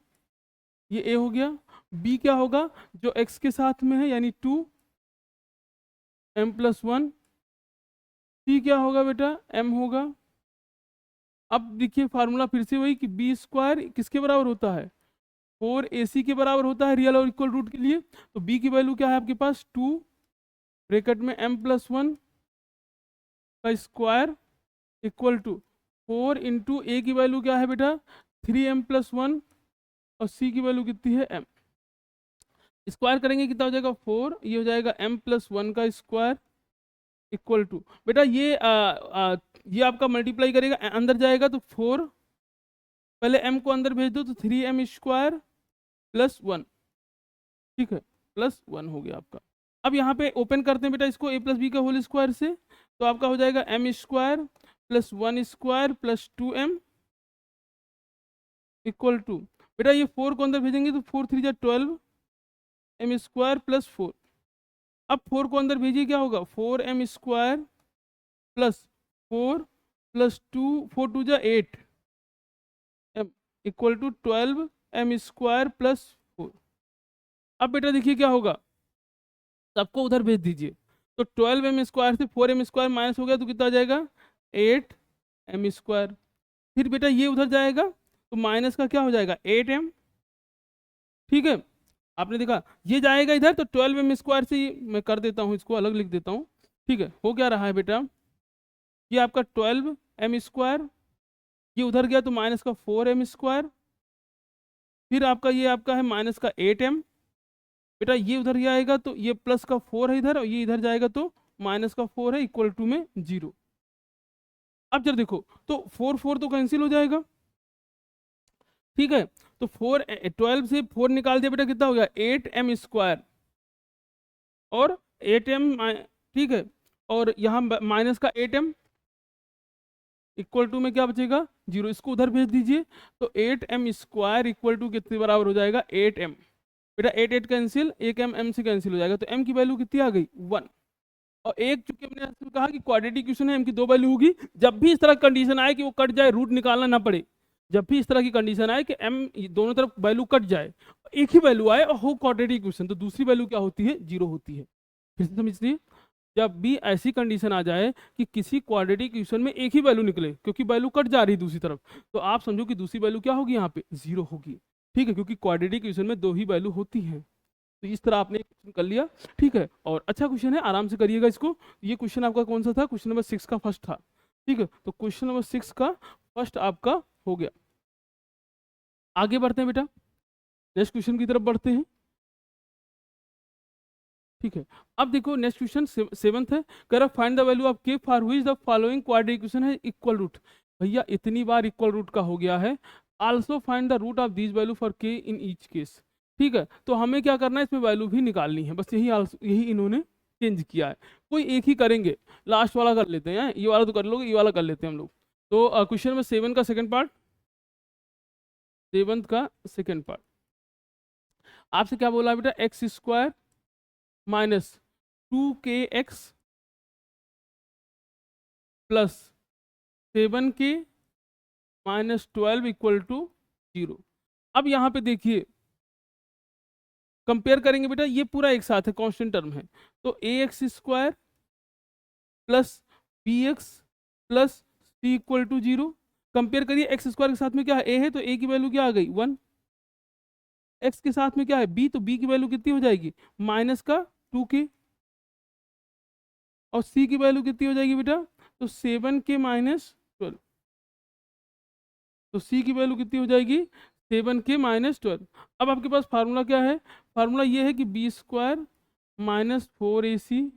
ये a हो गया। b क्या होगा, जो x के साथ में है यानी 2m+1। c क्या होगा बेटा, m होगा। अब देखिए फार्मूला फिर से वही कि बी स्क्वायर किसके बराबर होता है, 4ac के बराबर होता है रियल और इक्वल रूट के लिए। तो b की वैल्यू क्या है आपके पास, 2 ब्रैकेट में m+1 का स्क्वायर इक्वल टू 4 इंटू ए की वैल्यू क्या है बेटा 3m+1 और c की वैल्यू कितनी है m। स्क्वायर करेंगे कितना हो जाएगा 4, ये हो जाएगा m+1 का स्क्वायर इक्वल टू बेटा ये आपका मल्टीप्लाई करेगा अंदर जाएगा तो 4, पहले m को अंदर भेज दो तो 3m² +1, ठीक है, +1 हो गया आपका। अब यहाँ पे ओपन करते हैं बेटा इसको a + b का होल स्क्वायर से, तो आपका हो जाएगा m² +1² +2m इक्वल टू बेटा ये 4 को अंदर भेजेंगे तो 4 3 12 m² +4। अब 4 को अंदर भेजिए क्या होगा 4m² +4 +2 4 2 8 m equal to 12m² +4। अब बेटा देखिए क्या होगा, सबको उधर भेज दीजिए तो 12m² से 4m² माइनस हो गया तो कितना आ जाएगा 8m²। फिर बेटा ये उधर जाएगा तो माइनस का क्या हो जाएगा 8m, ठीक है। आपने देखा ये जाएगा इधर तो 12m² से मैं कर देता हूँ, इसको अलग लिख देता हूँ, ठीक है। हो क्या रहा है बेटा, ये आपका 12m², ये उधर गया तो माइनस का 4m², फिर आपका ये आपका है माइनस का 8m। बेटा ये उधर ये आएगा तो ये प्लस का 4 है इधर और ये इधर जाएगा तो माइनस का 4 है इक्वल टू में 0। अब जरा देखो तो 4 4 तो कैंसिल हो जाएगा, ठीक है। तो 12 से 4 निकाल दिया बेटा कितना हो गया 8m² और 8m, ठीक है, और यहाँ माइनस का 8m इक्वल टू में क्या बचेगा 0। इसको उधर भेज दीजिए तो 8m² इक्वल टू कितने बराबर हो जाएगा 8m। बेटा 8 8 कैंसिल, एक m से कैंसिल हो जाएगा तो m की वैल्यू कितनी आ गई 1। और एक चूंकि हमने कहा कि क्वाड्रेटिक इक्वेशन है m की 2 वैल्यू होगी, जब भी इस तरह कंडीशन आए कि वो कट जाए रूट निकालना ना पड़े, जब भी इस तरह की कंडीशन आए कि m दोनों तरफ वैल्यू कट जाए, एक ही वैल्यू आए और हो क्वाड्रेटिक इक्वेशन, तो दूसरी वैल्यू क्या होती है 0 होती है। फिर से समझिए, जब भी ऐसी कंडीशन आ जाए कि किसी क्वाड्रेटिक इक्वेशन में एक ही वैल्यू निकले क्योंकि वैल्यू कट जा रही है दूसरी तरफ, तो आप समझो कि दूसरी वैल्यू क्या होगी यहाँ पे 0 होगी, ठीक है, क्योंकि क्वाड्रेटिक इक्वेशन में 2 ही वैल्यू होती हैं। तो इस तरह आपने क्वेश्चन कर लिया, ठीक है। और अच्छा क्वेश्चन है, आराम से करिएगा इसको। ये क्वेश्चन आपका कौन सा था, क्वेश्चन नंबर 6 का फर्स्ट था, ठीक है। तो क्वेश्चन नंबर 6 का फर्स्ट आपका हो गया। आगे बढ़ते हैं बेटा, नेक्स्ट क्वेश्चन की तरफ बढ़ते हैं, ठीक है। अब देखो नेक्स्ट क्वेश्चन 7th है, कह रहा फाइंड द वैल्यू ऑफ के for which the following quadratic equation है इक्वल रूट। भैया इतनी बार इक्वल रूट का हो गया है, also find the root of this value for k in each case, ठीक है। तो हमें क्या करना है, इसमें वैल्यू भी निकालनी है, बस यही इन्होंने चेंज किया है। कोई एक ही करेंगे, लास्ट वाला कर लेते हैं, ये वाला तो कर लोगे, ये वाला कर लेते हैं हम लोग। तो क्वेश्चन नंबर 7 का सेकंड पार्ट, 7th का सेकंड पार्ट आपसे क्या बोला बेटा, x² minus 2kx plus 7k minus 12 equal to 0। अब यहाँ पे देखिए कंपेयर करेंगे बेटा, ये पूरा एक साथ है, कांस्टेंट टर्म है, तो ax² plus bx plus c equal to 0। Compare करिए x² के साथ में क्या है a है तो a की वैल्यू क्या आ गई 1, x के साथ में क्या है b, तो b की वैल्यू कितनी हो जाएगी माइनस का 2k, और c की वैल्यू कितनी हो जाएगी बेटा, तो 7k माइनस 12, तो c की वैल्यू कितनी हो जाएगी 7k माइनस 12। अब आपके पास फार्मूला क्या है, फार्मूला ये है कि b² minus 4ac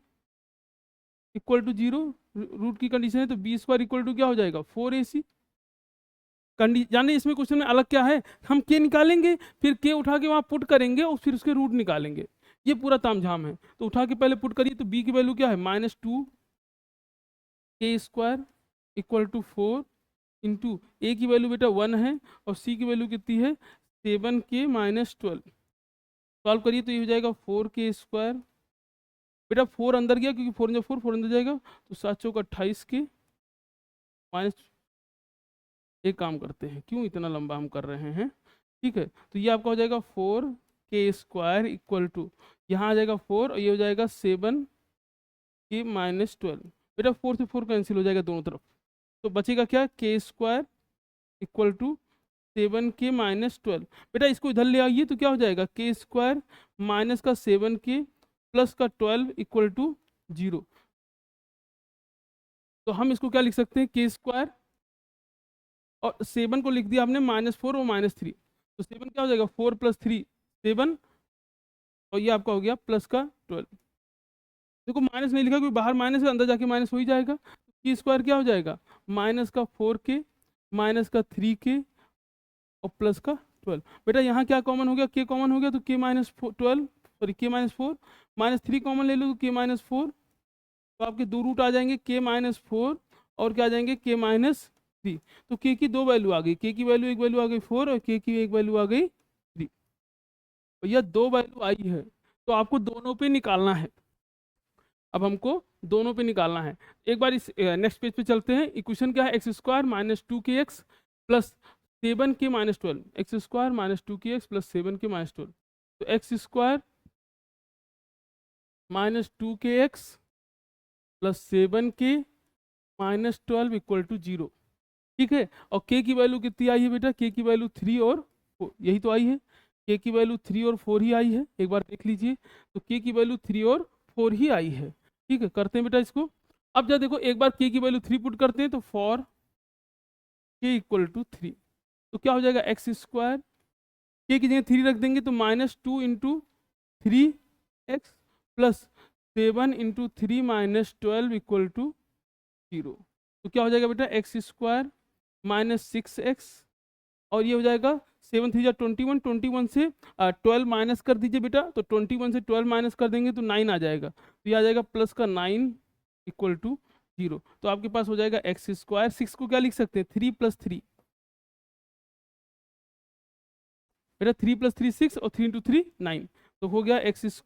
equal to 0, root की कंडीशन है तो b² इक्वल टू क्या हो जाएगा 4ac। यानी इसमें क्वेश्चन में अलग क्या है, हम के निकालेंगे फिर के उठा के वहाँ पुट करेंगे और फिर उसके रूट निकालेंगे, ये पूरा तामझाम है। तो उठा के पहले पुट करिए तो b की वैल्यू क्या है -2k² इक्वल टू 4 इंटू ए की वैल्यू बेटा 1 है और c की वैल्यू कितनी है 7k माइनस 12। सॉल्व करिए तो ये हो जाएगा 4k²। बेटा 4 अंदर गया क्योंकि 4 जब 4 अंदर जाएगा तो 7 चौक 28 के माइनस, एक काम करते हैं, क्यों इतना लंबा हम कर रहे हैं, ठीक है, तो ये आपका हो जाएगा 4 k² इक्वल टू, यहाँ आ जाएगा 4 और ये हो जाएगा 7 k-12। बेटा 4 से 4 कैंसिल हो जाएगा दोनों तरफ, तो बचेगा क्या, k² इक्वल टू 7 k-12। बेटा इसको इधर ले आइए तो क्या हो जाएगा, k² माइनस का 7 k प्लस का 12 इक्वल टू 0। तो हम इसको क्या लिख सकते हैं, k² और 7 को लिख दिया आपने -4 और -3, तो 7 क्या हो जाएगा, 4 + 3 7, और ये आपका हो गया प्लस का 12। देखो माइनस नहीं लिखा क्योंकि बाहर माइनस है, अंदर जाके माइनस हो ही जाएगा, k² क्या हो जाएगा, माइनस का 4 k माइनस का 3 k और प्लस का 12। बेटा यहाँ क्या कॉमन हो गया, k कॉमन हो गया तो k-12, सॉरी k-4, -3 कॉमन ले लो तो k-4, तो आपके दो रूट आ जाएंगे k-4 और क्या आ जाएंगे k-3। तो k की दो वैल्यू आ गई, k की वैल्यू एक वैल्यू आ गई 4 और k की एक वैल्यू आ गई 3। तो यह दो वैल्यू आई है, तो आपको दोनों पे निकालना है। अब हमको दोनों पे निकालना है। एक बार इस नेक्स्ट पेज पे चलते हैं। इक्वेशन क्या है, x² - 2kx plus 7k-12, x² - 2kx plus 7k-12। तो x² - 2kx plus 7k-12 equal to 0, ठीक है। और k की वैल्यू कितनी आई है बेटा, k की वैल्यू 3 और 4, यही तो आई है, k की वैल्यू 3 और 4 ही आई है, एक बार देख लीजिए। तो k की वैल्यू 3 और 4 ही आई है, ठीक है। करते हैं बेटा इसको। अब जब देखो एक बार k की वैल्यू 3 पुट करते हैं तो फॉर k इक्वल टू 3, तो क्या हो जाएगा, x² k की जगह 3 रख देंगे तो -2 × 3x प्लस 7 × 3 - 12 इक्वल टू 0। तो क्या हो जाएगा बेटा, x² - 6x और ये हो जाएगा 7 3 21, 21 से 12 माइनस कर दीजिए बेटा, तो 21 से 12 माइनस कर देंगे तो 9 आ जाएगा, तो ये आ जाएगा प्लस का 9 इक्वल टू 0। तो आपके पास हो जाएगा x², 6 को क्या लिख सकते हैं, 3 + 3, बेटा 3 + 3 6 और 3 × 3 9, तो हो गया x² -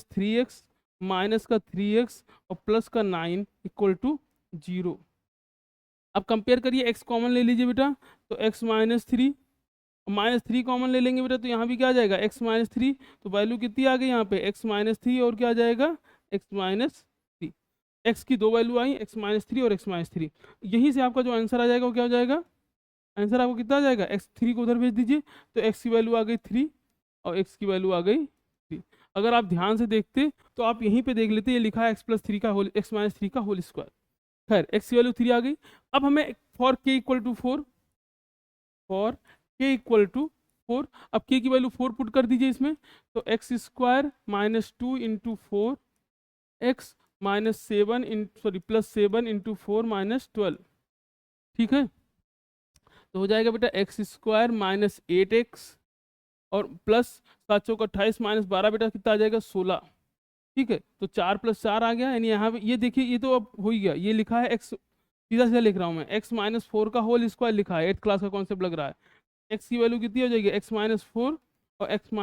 3x माइनस का 3x और प्लस का 9 इक्वल टू 0। अब कंपेयर करिए, x कॉमन ले लीजिए बेटा, तो x -3, -3 कॉमन ले लेंगे बेटा, तो यहाँ भी क्या आ जाएगा, x -3, तो वैल्यू कितनी आ गई यहाँ पे, x -3 और क्या आ जाएगा, x -3। x की दो वैल्यू आई, x -3 और x -3। यहीं से आपका जो आंसर आ जाएगा वो क्या हो जाएगा, आंसर आपको कितना आ जाएगा, x3 को उधर भेज दीजिए, तो x की वैल्यू आ गई 3 और x की वैल्यू आ गई 3। अगर आप ध्यान से देखते तो आप यहीं पे देख लेते, ये लिखा है x+3 का होल, x -3 का होल स्क्वायर। खैर x की वैल्यू 3 आ गई। अब हमें for k equal to 4, for k equal to 4, अब k की वैल्यू 4 पुट कर दीजिए इसमें, तो x² - 2 × 4 x प्लस 7 × 4 - 12, ठीक है। तो हो जाएगा बेटा x² - 8x और प्लस 7 चौक 28 -12 बेटा कितना आ जाएगा 16, ठीक है। तो 4 + 4 आ गया, यानी यहाँ पे ये देखिए, ये तो अब हो ही गया, ये लिखा है x, सीधा सीधा लिख रहा हूँ मैं, x - 4 का होल स्क्वायर लिखा है, 8th क्लास का कॉन्सेप्ट लग रहा है। x की वैल्यू कितनी हो जाएगी, x - 4 और x -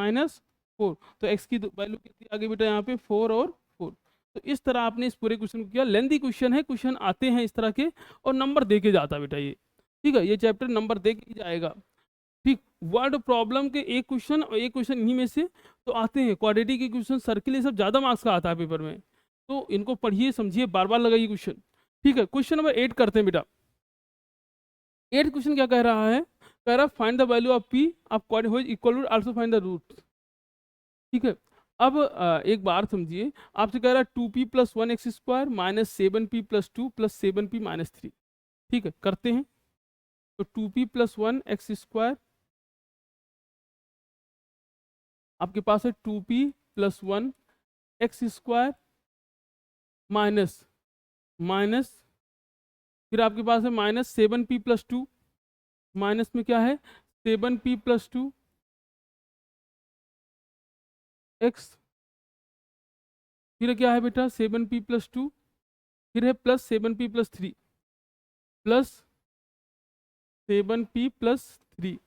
4, तो x की वैल्यू कितनी आ गई बेटा यहाँ पे 4 और 4। तो इस तरह आपने इस पूरे क्वेश्चन को किया। लेंथी क्वेश्चन है, क्वेश्चन आते हैं इस तरह के और नंबर दे के जाता है बेटा ये, ठीक है, ये चैप्टर नंबर दे के ही जाएगा, ठीक। वर्ड प्रॉब्लम के एक क्वेश्चन और एक क्वेश्चन इन्हीं में से तो आते हैं, क्वाड्रेटिक के क्वेश्चन, सर्किल, ये सब ज़्यादा मार्क्स का आता है पेपर में, तो इनको पढ़िए समझिए, बार बार लगाइए क्वेश्चन, ठीक है। क्वेश्चन नंबर 8 करते हैं बेटा। 8 क्वेश्चन क्या कह रहा है, कह रहा find the value of p of equal to also find the root, ठीक है। अब एक बार समझिए, आपसे कह रहा है 2p + 1x² - 7p + 2 + 7p - 3, ठीक है, करते हैं। तो 2p + 1x² आपके पास है 2p + 1x² माइनस माइनस, फिर आपके पास है -7p + 2, माइनस में क्या है 7p + 2 x, फिर क्या है बेटा 7p + 2, फिर है plus 7p + 3 plus 7p + 3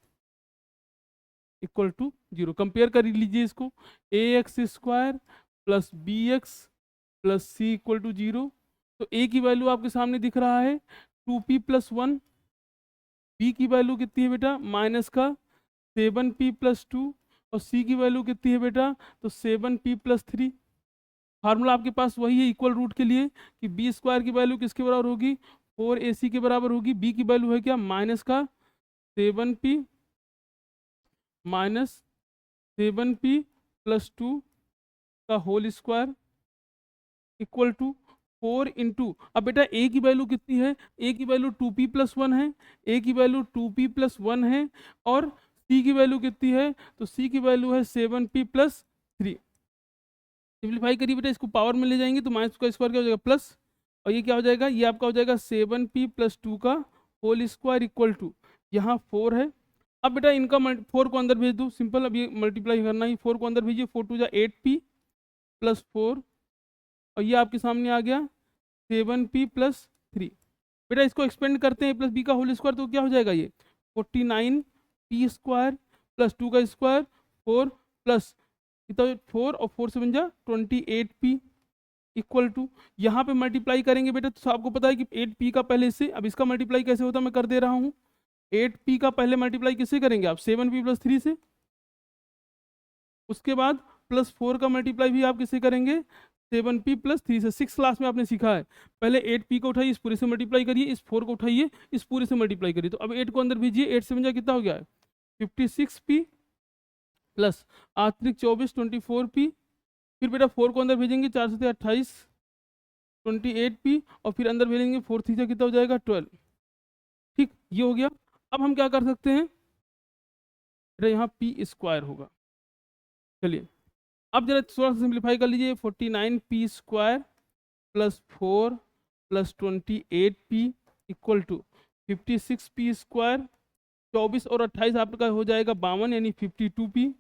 equal to 0। Compare कर लीजिए इसको, ax² plus B x plus C equal to 0। तो ए की वैल्यू आपके सामने दिख रहा है 2p+1, बी की वैल्यू कितनी है बेटा -7p+2, और सी की वैल्यू कितनी है बेटा तो 7p+3। फार्मूला आपके पास वही है इक्वल रूट के लिए कि बी स्क्वायर की वैल्यू किसके बराबर होगी 4ac के बराबर होगी। बी की वैल्यू है क्या -7p का whole square equal to 4 into, अब बेटा ए की वैल्यू कितनी है, ए की वैल्यू 2p+1 है, ए की वैल्यू 2p+1 है, और सी की वैल्यू कितनी है तो सी की वैल्यू है 7p+3। सिंप्लीफाई करिए बेटा, इसको पावर में ले जाएंगे तो माइनस का स्क्वायर क्या हो जाएगा प्लस, और ये क्या हो जाएगा, ये आपका हो जाएगा 7p+2 का होल स्क्वायर इक्वल टू, यहाँ 4 है। अब बेटा इनका 4 को अंदर भेज दो, सिंपल, अब ये मल्टीप्लाई करना ही, 4 को अंदर भेजिए, 4 2 जा 8p+4, और ये आपके सामने आ गया 7p+3। बेटा इसको एक्सपेंड करते हैं प्लस बी का होल स्क्वायर, तो क्या हो जाएगा ये 49p² प्लस 2 का स्क्वायर 4 प्लस कितना 4 और 4 से बन जा 28p इक्वल टू, यहाँ पे मल्टीप्लाई करेंगे बेटा तो आपको पता है कि 8p का पहले से, अब इसका मल्टीप्लाई कैसे होता है मैं कर दे रहा हूँ। 8p का पहले मल्टीप्लाई किससे करेंगे आप 7p+3 से, उसके बाद +4 का मल्टीप्लाई भी आप किससे करेंगे 7p+3 से। 6 क्लास में आपने सीखा है, पहले 8p को उठाइए इस पूरे से मल्टीप्लाई करिए, इस 4 को उठाइए इस पूरे से मल्टीप्लाई करिए, तो अब 8 को अंदर भेजिए, 8 से बन जाए कितना हो गया है 56p प्लस अतिरिक्त 24 24p, फिर बेटा 4 को अंदर भेजेंगे 4 से 28 28p, और फिर अंदर भेजेंगे 4 से कितना हो जाएगा 12। ठीक, ये हो गया। अब हम क्या कर सकते हैं बेटा, यहाँ p² होगा। चलिए अब जरा थोड़ा सा सिंप्लीफाई कर लीजिए, 49p² plus 4 plus 28p equal to 56p², 24 और 28 आपका हो जाएगा 52 यानी 52p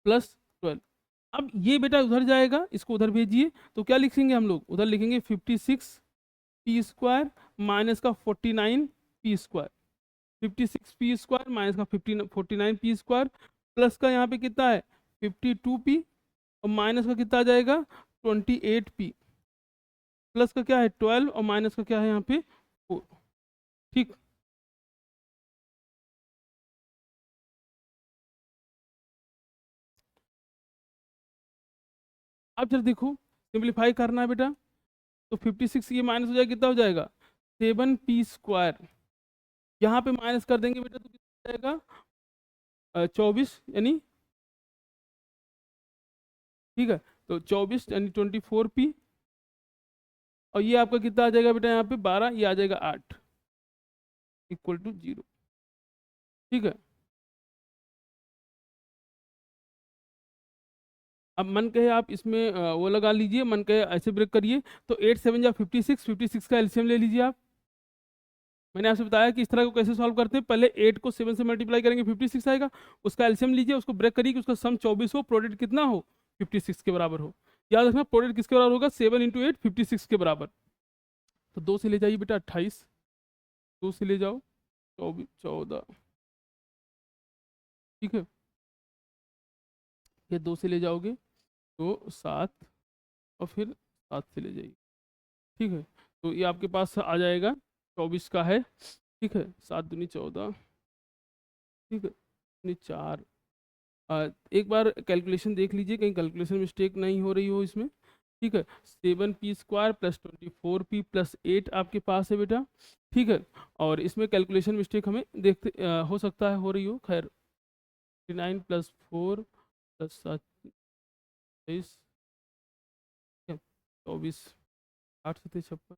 प्लस 12। अब ये बेटा उधर जाएगा, इसको उधर भेजिए, तो क्या लिखेंगे हम लोग, उधर लिखेंगे 56p² माइनस का 49p², 56p² माइनस का 49p² प्लस का यहाँ पे कितना है 52p, और माइनस का कितना आ जाएगा 28p, प्लस का क्या है 12, और माइनस का क्या है यहाँ पे 4। ठीक, अब जरा देखो सिंप्लीफाई करना है बेटा, तो 56 ये माइनस हो जाएगा, कितना हो जाएगा 7p², यहाँ पे माइनस कर देंगे बेटा तो कितना हो जाएगा 24 यानी, ठीक है, तो 24 यानी 24p, और ये आपका कितना आ जाएगा बेटा यहाँ पे 12, ये आ जाएगा 8 इक्वल टू 0। ठीक है, अब मन कहे आप इसमें वो लगा लीजिए, मन कहे ऐसे ब्रेक करिए, तो 8 7 जा 56, 56 का एलसीएम ले लीजिए आप। मैंने आपसे बताया कि इस तरह को कैसे सॉल्व करते हैं, पहले 8 को 7 से मल्टीप्लाई करेंगे 56 आएगा, उसका एलसीएम लीजिए, उसको ब्रेक करिए कि उसका सम 24 हो, प्रोडक्ट कितना हो 56 के बराबर हो। याद रखना प्रोडक्ट किसके बराबर होगा 7 इंटू 8 56 के बराबर। तो 2 से ले जाइए बेटा 28, 2 से ले जाओ 24 14, ठीक है, फिर 2 से ले जाओगे तो 7, और फिर 7 से ले जाइए, ठीक है, तो ये आपके पास आ जाएगा 24 का है, ठीक है, 7 दूनी 14, ठीक है, दूनी 4। एक बार कैलकुलेशन देख लीजिए कहीं कैलकुलेशन मिस्टेक नहीं हो रही हो इसमें, ठीक है, 7p² प्लस 24p प्लस 8 आपके पास है बेटा, ठीक है, और इसमें कैलकुलेशन मिस्टेक हमें देखते हो सकता है हो रही हो, खैर 9 प्लस 4 प्लस 7 23 24 8 7 56।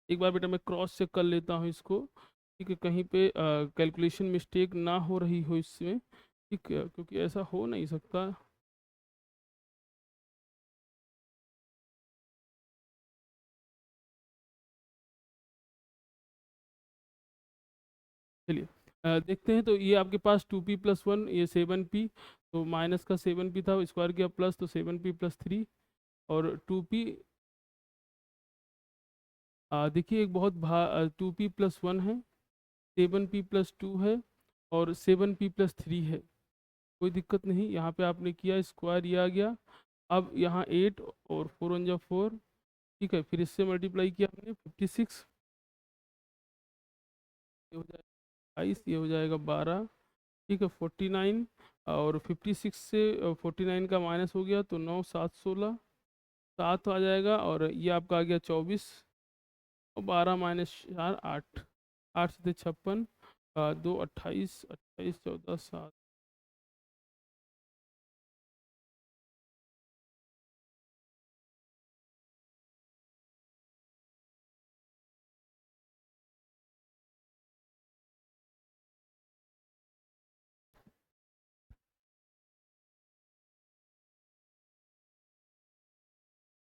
एक बार बेटा मैं क्रॉस चेक कर लेता हूँ इसको, ठीक है, कहीं पे कैलकुलेशन मिस्टेक ना हो रही हो इसमें, ठीक है, क्योंकि ऐसा हो नहीं सकता। चलिए देखते हैं, तो ये आपके पास 2p+1, ये 7p, तो माइनस का 7p था, स्क्वायर किया प्लस, तो 7p+3, और 2p देखिए एक बहुत 2p+1 है, 7p+2 है और 7p+3 है। कोई दिक्कत नहीं, यहाँ पे आपने किया स्क्वायर, ये आ गया। अब यहाँ 8 और 4 1 जा 4, ठीक है। फिर इससे मल्टीप्लाई किया हमने 56, ये हो जाएगा 22, ये हो जाएगा 12, ठीक है। 49 और 56 से 49 का माइनस हो गया तो 9 7 16, 7 आ जाएगा। और ये आपका आ गया 24 और 12 -4 8, 8 से 56, 2 28, 28 14 7।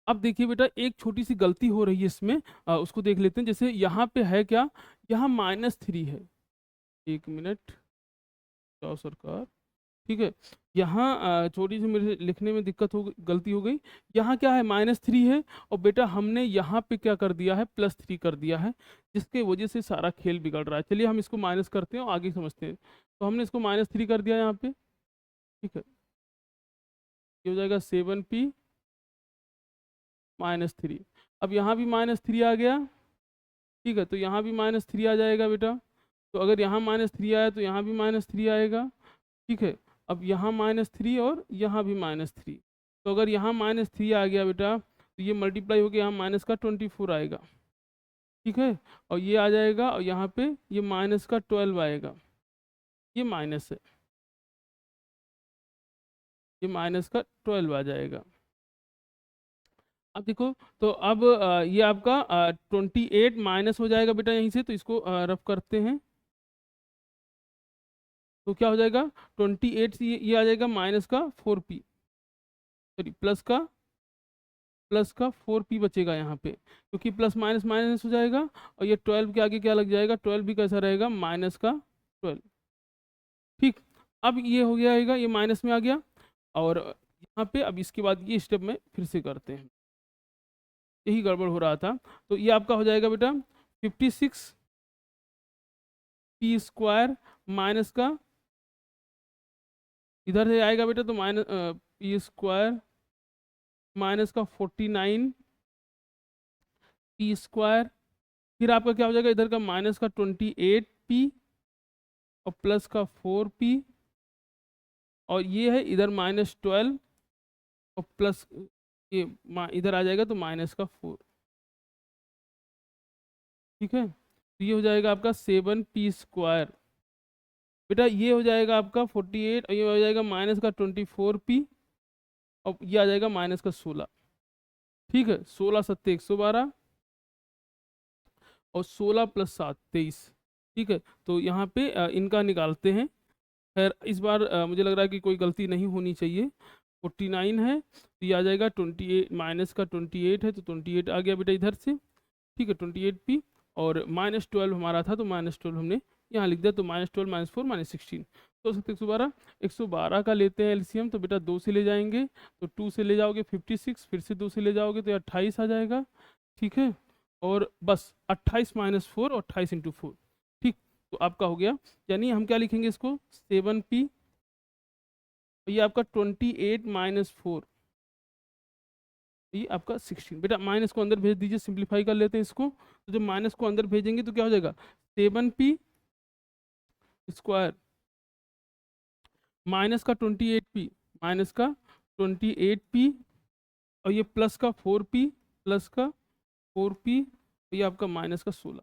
अब देखिए बेटा एक छोटी सी गलती हो रही है इसमें, उसको देख लेते हैं। जैसे यहाँ पे है क्या, यहाँ -3 है। एक मिनट, जाओ सरकार, ठीक है। यहाँ छोटी सी मेरे लिखने में दिक्कत हो गई, गलती हो गई। यहाँ क्या है, -3 है और बेटा हमने यहाँ पे क्या कर दिया है, +3 कर दिया है, जिसके वजह से सारा खेल बिगड़ रहा है। चलिए हम इसको माइनस करते हैं और आगे समझते हैं। तो हमने इसको -3 कर दिया यहाँ पे, ठीक है। ये हो जाएगा 7p-3। अब यहाँ भी -3 आ गया, ठीक है। तो यहाँ भी -3 आ जाएगा बेटा। तो अगर यहाँ -3 आया तो यहाँ भी -3 आएगा, ठीक है। अब यहाँ -3 और यहाँ भी -3। तो अगर यहाँ -3 आ गया बेटा तो ये मल्टीप्लाई होकर यहाँ माइनस का 24 आएगा, ठीक है। और ये आ जाएगा और यहाँ पे ये माइनस का 12 आएगा। ये माइनस है, ये माइनस का 12 आ जाएगा। अब देखो, तो अब ये आपका 28 माइनस हो जाएगा बेटा यहीं से। तो इसको रफ करते हैं तो क्या हो जाएगा, 28 से ये आ जाएगा माइनस का 4p, सॉरी प्लस का 4p बचेगा यहाँ पे, क्योंकि प्लस माइनस माइनस हो जाएगा। और ये 12 के आगे क्या लग जाएगा, 12 भी कैसा रहेगा, माइनस का 12, ठीक। अब ये हो गया है, ये माइनस में आ गया। और यहाँ पे अब इसके बाद ये स्टेप में फिर से करते हैं, यही गड़बड़ हो रहा था। तो ये आपका हो जाएगा बेटा 56p² माइनस का, इधर से आएगा बेटा तो माइनस p² माइनस का 49p²। फिर आपका क्या हो जाएगा, इधर का माइनस का 28p और प्लस का 4p। और ये है इधर -12 और प्लस ये इधर आ जाएगा तो माइनस का 4, ठीक है। तो ये हो जाएगा आपका 7p²। बेटा ये हो जाएगा आपका 48 और ये हो जाएगा माइनस का 24p और ये आ जाएगा माइनस का 16, ठीक है। 16 7 112 और 16 + 7 23, ठीक है। तो यहाँ पे इनका निकालते हैं। खैर इस बार मुझे लग रहा है कि कोई गलती नहीं होनी चाहिए। 49 है तो ये आ जाएगा 28, माइनस का 28 है तो 28 आ गया बेटा इधर से, ठीक है। 28p और -12 हमारा था तो -12 हमने यहाँ लिख दिया। तो -12 -4 -16, तो 112, 112 का लेते हैं एलसीएम। तो बेटा 2 से ले जाएंगे तो 2 से ले जाओगे 56, फिर से 2 से ले जाओगे तो 28 आ जाएगा, ठीक है। और बस 28 -4 और 28 × 4, ठीक। तो आपका हो गया, यानी हम क्या लिखेंगे इसको, 7p, ये आपका 28 -4, ये आपका 16। बेटा माइनस को अंदर भेज दीजिए, सिंप्लीफाई कर लेते हैं इसको। तो जब माइनस को अंदर भेजेंगे तो क्या हो जाएगा, 7p² माइनस का 28p, माइनस का 28p और ये प्लस का 4p, प्लस का 4p, ये आपका माइनस का 16,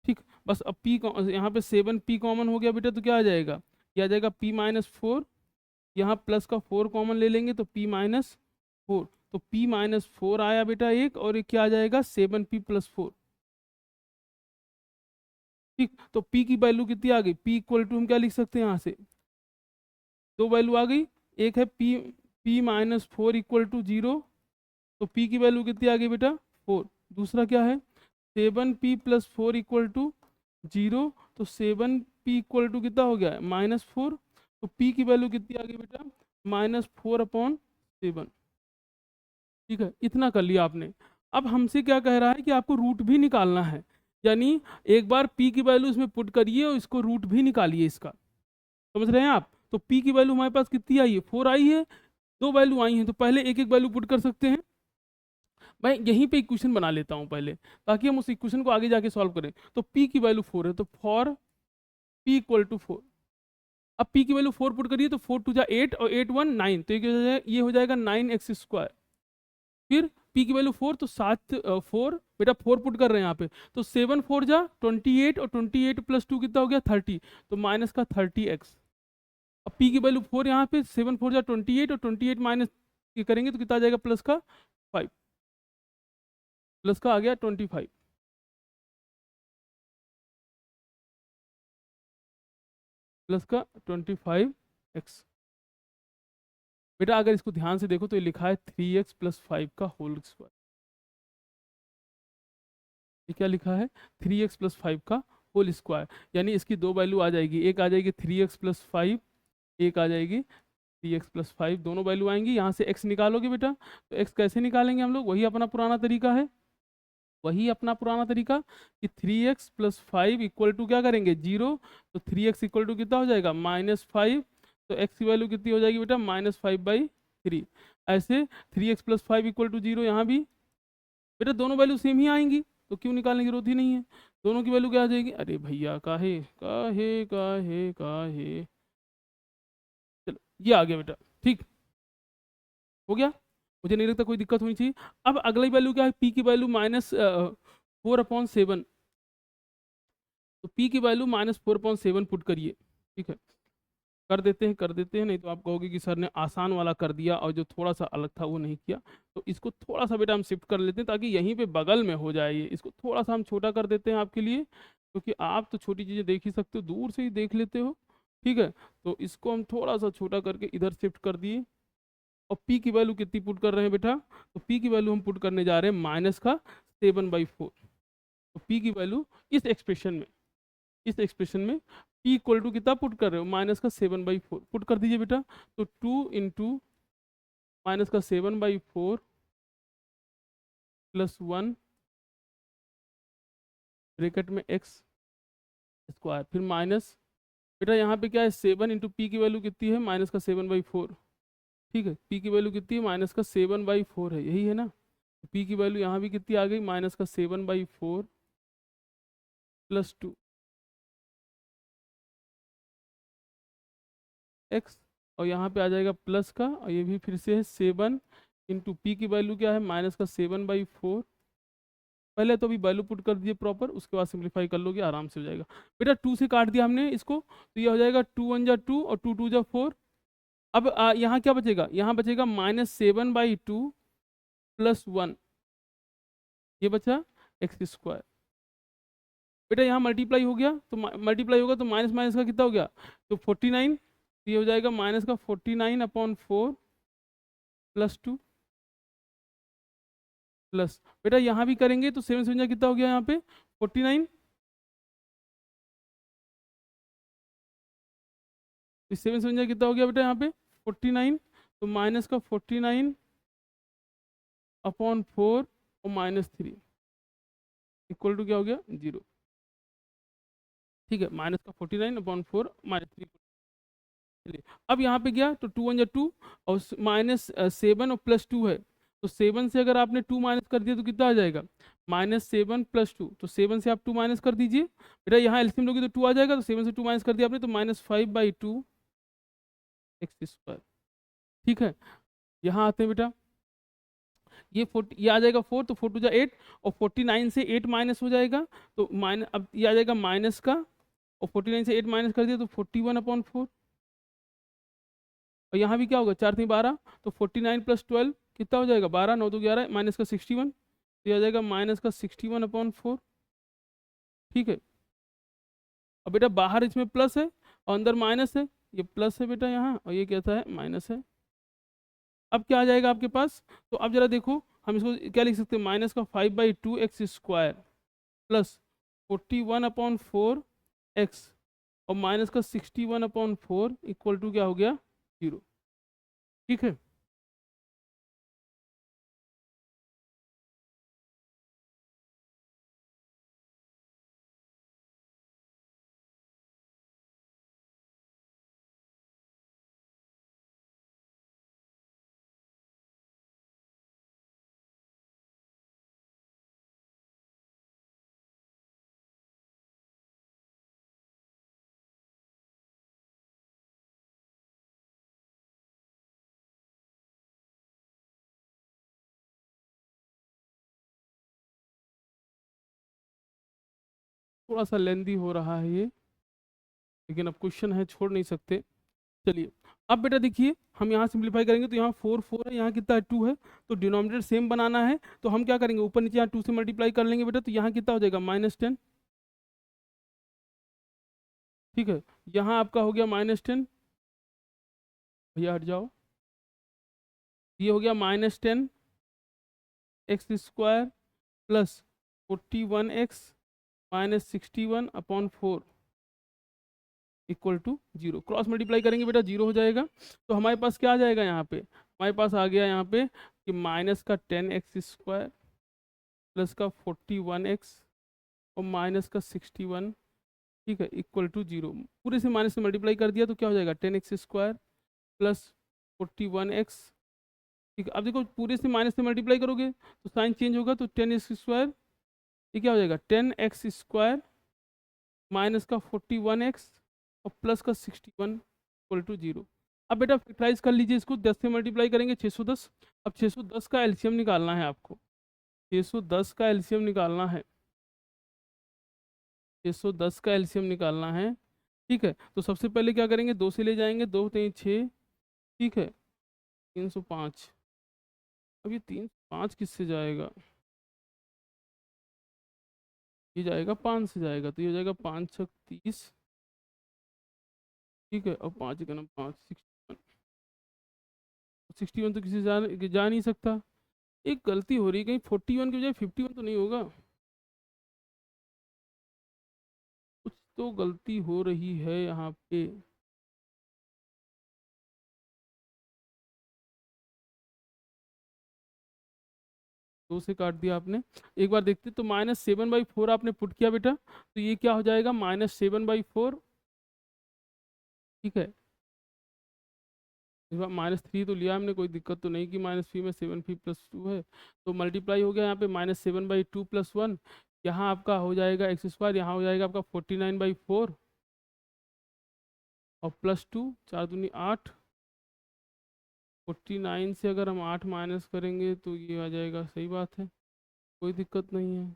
ठीक। बस अब p यहाँ पे 7p कॉमन हो गया बेटा तो क्या आ जाएगा, ये आ जाएगा p-4, यहाँ प्लस का 4 कॉमन ले लेंगे तो p-4, तो p-4 आया बेटा एक, और ये क्या आ जाएगा 7p + 4, ठीक। तो p की वैल्यू कितनी आ गई, p = हम क्या लिख सकते हैं यहाँ से, दो वैल्यू आ गई। एक है p-4 = 0, तो p की वैल्यू कितनी आ गई बेटा 4। दूसरा क्या है 7p + 4 = 0, तो 7p = कितना हो गया -4, तो p की वैल्यू कितनी आ गई बेटा -4/7, ठीक है। इतना कर लिया आपने। अब हमसे क्या कह रहा है कि आपको रूट भी निकालना है, यानी एक बार p की वैल्यू इसमें पुट करिए और इसको रूट भी निकालिए इसका। समझ रहे हैं आप? तो p की वैल्यू हमारे पास कितनी आई है, 4 आई है, दो वैल्यू आई हैं, तो पहले एक एक वैल्यू पुट कर सकते हैं। मैं यहीं पे इक्वेशन बना लेता हूँ पहले, ताकि हम उस इक्वेशन को आगे जाके सॉल्व करें। तो p की वैल्यू 4 है, तो फॉर p इक्वल टू 4। अब p की वैल्यू 4 पुट करिए, तो 4 टू जा 8 और 8 1 9, तो ये हो जाएगा 9x²। फिर p की वैल्यू 4, तो 4 बेटा 4 पुट कर रहे हैं यहाँ पे, तो 7 4 जा 28, और 28 प्लस 2 कितना हो गया 30, तो माइनस का 30x। अब p की वैल्यू 4 यहाँ पे, 7 4 जा 28, और 28 माइनस ये करेंगे तो कितना आ जाएगा, प्लस का 5, प्लस का आ गया 25, प्लस का 25x। बेटा अगर इसको ध्यान से देखो तो ये लिखा है 3x प्लस 5 का होल स्क्वायर। ये क्या लिखा है, 3x प्लस 5 का होल स्क्वायर, यानी इसकी दो वैल्यू आ जाएगी, एक आ जाएगी 3x प्लस 5, एक आ जाएगी 3x प्लस 5, दोनों वैल्यू आएंगी। यहाँ से x निकालोगे बेटा, तो x कैसे निकालेंगे हम लोग, वही अपना पुराना तरीका है, वही अपना पुराना तरीका कि 3x प्लस 5 इक्वल टू क्या करेंगे 0, तो 3x इक्वल टू कितना हो जाएगा -5, तो x की वैल्यू कितनी हो जाएगी बेटा -5/3। ऐसे 3x प्लस 5 इक्वल टू 0 यहाँ भी बेटा दोनों वैल्यू सेम ही आएंगी, तो क्यों निकालने की जरूरत ही नहीं है। दोनों की वैल्यू क्या आ जाएगी, अरे भैया काहे काहे काहे काहे, चलो ये आ गया बेटा, ठीक हो गया, मुझे नहीं लगता कोई दिक्कत होनी चाहिए। अब अगली वैल्यू क्या है, p की वैल्यू -4/7, तो p की वैल्यू -4/7 पुट करिए, ठीक है, कर देते हैं, नहीं तो आप कहोगे कि सर ने आसान वाला कर दिया और जो थोड़ा सा अलग था वो नहीं किया। तो इसको थोड़ा सा बेटा हम शिफ्ट कर लेते हैं, ताकि यहीं पे बगल में हो जाए ये, इसको थोड़ा सा हम छोटा कर देते हैं आपके लिए, क्योंकि आप तो छोटी चीज़ें देख ही सकते हो, दूर से ही देख लेते हो, ठीक है। तो इसको हम थोड़ा सा छोटा करके इधर शिफ्ट कर दिए, और p की वैल्यू कितनी पुट कर रहे हैं बेटा, तो p की वैल्यू हम पुट करने जा रहे हैं -7/4। तो p की वैल्यू इस एक्सप्रेशन में p इक्वल टू कितना पुट कर रहे हो, -7/4 पुट कर दीजिए बेटा, तो 2 इंटू -7/4 प्लस 1 ब्रैकेट में x स्क्वायर, फिर माइनस बेटा यहाँ पे क्या है 7 इंटू पी की वैल्यू कितनी है -7/4, ठीक है, p की वैल्यू कितनी है -7/4 है, यही है ना। p की वैल्यू यहाँ भी कितनी आ गई -7/4 प्लस 2 x, और यहाँ पे आ जाएगा प्लस का, और ये भी फिर से है 7 इंटू पी की वैल्यू क्या है -7/4। पहले तो अभी वैल्यू पुट कर दिए प्रॉपर, उसके बाद सिंप्लीफाई कर लोगे, आराम से हो जाएगा। बेटा 2 से काट दिया हमने इसको, तो ये हो जाएगा 2 1 जा 2 और 2 2 जा 4। अब यहाँ क्या बचेगा, यहाँ बचेगा -7/2 प्लस 1, ये बचा x²। बेटा यहाँ मल्टीप्लाई हो गया, तो मल्टीप्लाई होगा तो माइनस माइनस का कितना हो गया, तो 49, ये हो जाएगा माइनस का 49/4 प्लस 2 प्लस, बेटा यहाँ भी करेंगे तो 7 7 कितना हो गया यहाँ पे 49, तो 7 7 कितना हो गया बेटा यहाँ पे 49, तो माइनस का 49/4 और -3 इक्वल टू क्या हो गया 0, ठीक है, माइनस का 49/4 -3। चलिए अब यहाँ पे गया तो 2 1 जा 2 और -7 और प्लस 2 है, तो 7 से अगर आपने 2 माइनस कर दिया तो कितना आ जाएगा -7 प्लस 2, तो 7 से आप 2 माइनस कर दीजिए, बेटा यहाँ एलसीएम लोगे तो 2 आ जाएगा, तो 7 से 2 माइनस कर दिया आपने तो -5/2 x², ठीक है। यहाँ आते हैं बेटा, ये आ जाएगा 4, तो 4 2 जा 8, और 49 से 8 माइनस हो जाएगा, तो माइनस अब ये आ जाएगा माइनस का, और 49 से 8 माइनस कर दिया तो 41/4, और यहाँ भी क्या होगा 4 3 12, तो 49 प्लस 12 कितना हो जाएगा 12 9 2 11 माइनस का 61, तो ये आ जाएगा माइनस का 61/4, ठीक है। अब बेटा बाहर इसमें प्लस है और अंदर माइनस है, ये प्लस है बेटा यहाँ, और ये कैसा है माइनस है। अब क्या आ जाएगा आपके पास, तो अब जरा देखो हम इसको क्या लिख सकते हैं, माइनस का 5/2 x² प्लस 41/4 x, और माइनस का 61/4 इक्वल टू क्या हो गया 0, ठीक है। थोड़ा सा लेंदी हो रहा है ये, लेकिन अब क्वेश्चन है, छोड़ नहीं सकते। चलिए अब बेटा देखिए, हम यहाँ सिंप्लीफाई करेंगे तो यहाँ 4 4 है, यहाँ कितना है 2 है, तो डिनोमिनेटर सेम बनाना है, तो हम क्या करेंगे, ऊपर नीचे यहाँ 2 से मल्टीप्लाई कर लेंगे बेटा, तो यहाँ कितना हो जाएगा -10। ठीक है, यहाँ आपका हो गया -10, भैया हट जाओ, ये हो गया -10 x square plus 41x minus 61/4 equal to 0। Cross multiply करेंगे बेटा 0 हो जाएगा, तो हमारे पास क्या आ जाएगा यहाँ पे, हमारे पास आ गया यहाँ पे कि माइनस का 10x स्क्वायर प्लस का 41x और माइनस का 61, ठीक है, इक्वल टू 0। पूरे से माइनस से मल्टीप्लाई कर दिया तो क्या हो जाएगा 10x स्क्वायर प्लस 41x। ठीक है, अब देखो पूरे से माइनस से मल्टीप्लाई करोगे तो साइन चेंज होगा, तो 10x स्क्वायर, ये क्या हो जाएगा 10x स्क्वायर माइनस का 41x और प्लस का 61 इक्वल टू 0। अब बेटा फैक्टराइज कर लीजिए इसको, 10 से मल्टीप्लाई करेंगे 610। अब 610 का एलसीएम निकालना है आपको, 610 का एलसीएम निकालना है, 610 का एलसीएम निकालना है। ठीक है, तो सबसे पहले क्या करेंगे, 2 से ले जाएंगे, 2 3 6, ठीक है, 305। अब ये 305 किससे जाएगा, ये जाएगा 5 से जाएगा, तो ये हो जाएगा 5 6 30, ठीक है, और 5 का नाम 5 61, 61 तो किसी से जा नहीं सकता। एक गलती हो रही है, कहीं 41 की बजाय 51 तो नहीं होगा, कुछ तो गलती हो रही है यहाँ पे। दो से काट दिया आपने, एक बार देखते, तो -7/4 आपने पुट किया बेटा, तो ये क्या हो जाएगा -7/4। ठीक है, इस बार -3 तो लिया हमने, कोई दिक्कत तो नहीं कि -3 में 7 + 2 है, तो मल्टीप्लाई हो गया यहाँ पे -7/2 + 1, यहाँ आपका हो जाएगा एक्स स्क्वायर, यहाँ हो जाएगा आपका 49/4 और +2, 4 दूनी 8, 49 से अगर हम 8 माइनस करेंगे तो ये आ जाएगा, सही बात है, कोई दिक्कत नहीं है।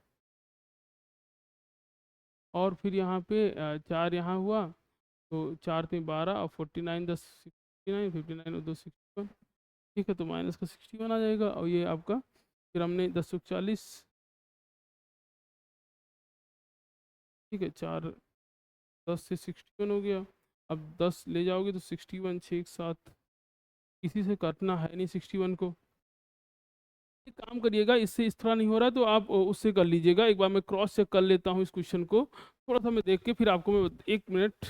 और फिर यहाँ पे 4 यहाँ हुआ, तो 4 3 12 और 49 10 69, 59 और 2 61, ठीक है, तो माइनस का 61 आ जाएगा, और ये आपका फिर हमने 10 40, ठीक है, 4 10 से 61 हो गया। अब 10 ले जाओगे तो 61 6 एक साथ, किसी से काटना है नहीं 61 को। एक काम करिएगा, इससे इस तरह नहीं हो रहा तो आप उससे कर लीजिएगा, एक बार मैं क्रॉस चेक कर लेता हूँ इस क्वेश्चन को, थोड़ा सा मैं देख के फिर आपको मैं 1 मिनट।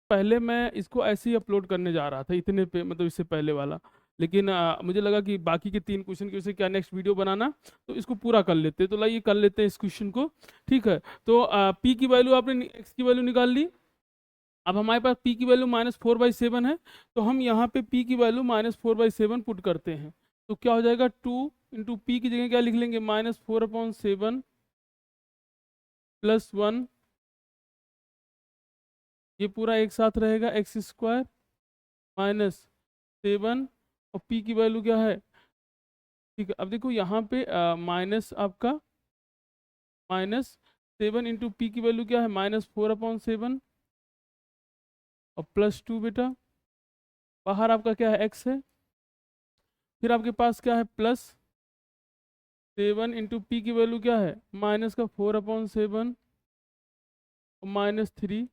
पहले मैं इसको ऐसे ही अपलोड करने जा रहा था इतने पे, मतलब इससे पहले वाला, लेकिन मुझे लगा कि बाकी के 3 क्वेश्चन की वजह से क्या नेक्स्ट वीडियो बनाना, तो इसको पूरा कर लेते, तो लाइए कर लेते हैं इस क्वेश्चन को। ठीक है, तो पी की वैल्यू आपने एक्स की वैल्यू निकाल ली, अब हमारे पास p की वैल्यू -4/7 है, तो हम यहाँ पे p की वैल्यू -4/7 पुट करते हैं, तो क्या हो जाएगा 2 × p की जगह क्या लिख लेंगे -4/7 + 1, ये पूरा एक साथ रहेगा एक्स स्क्वायर -7 और p की वैल्यू क्या है। ठीक है, अब देखो यहाँ पे माइनस आपका -7 × p की वैल्यू क्या है -4/7 और +2 बेटा, बाहर आपका क्या है x है, फिर आपके पास क्या है +7 × p की वैल्यू क्या है -4/7 और -3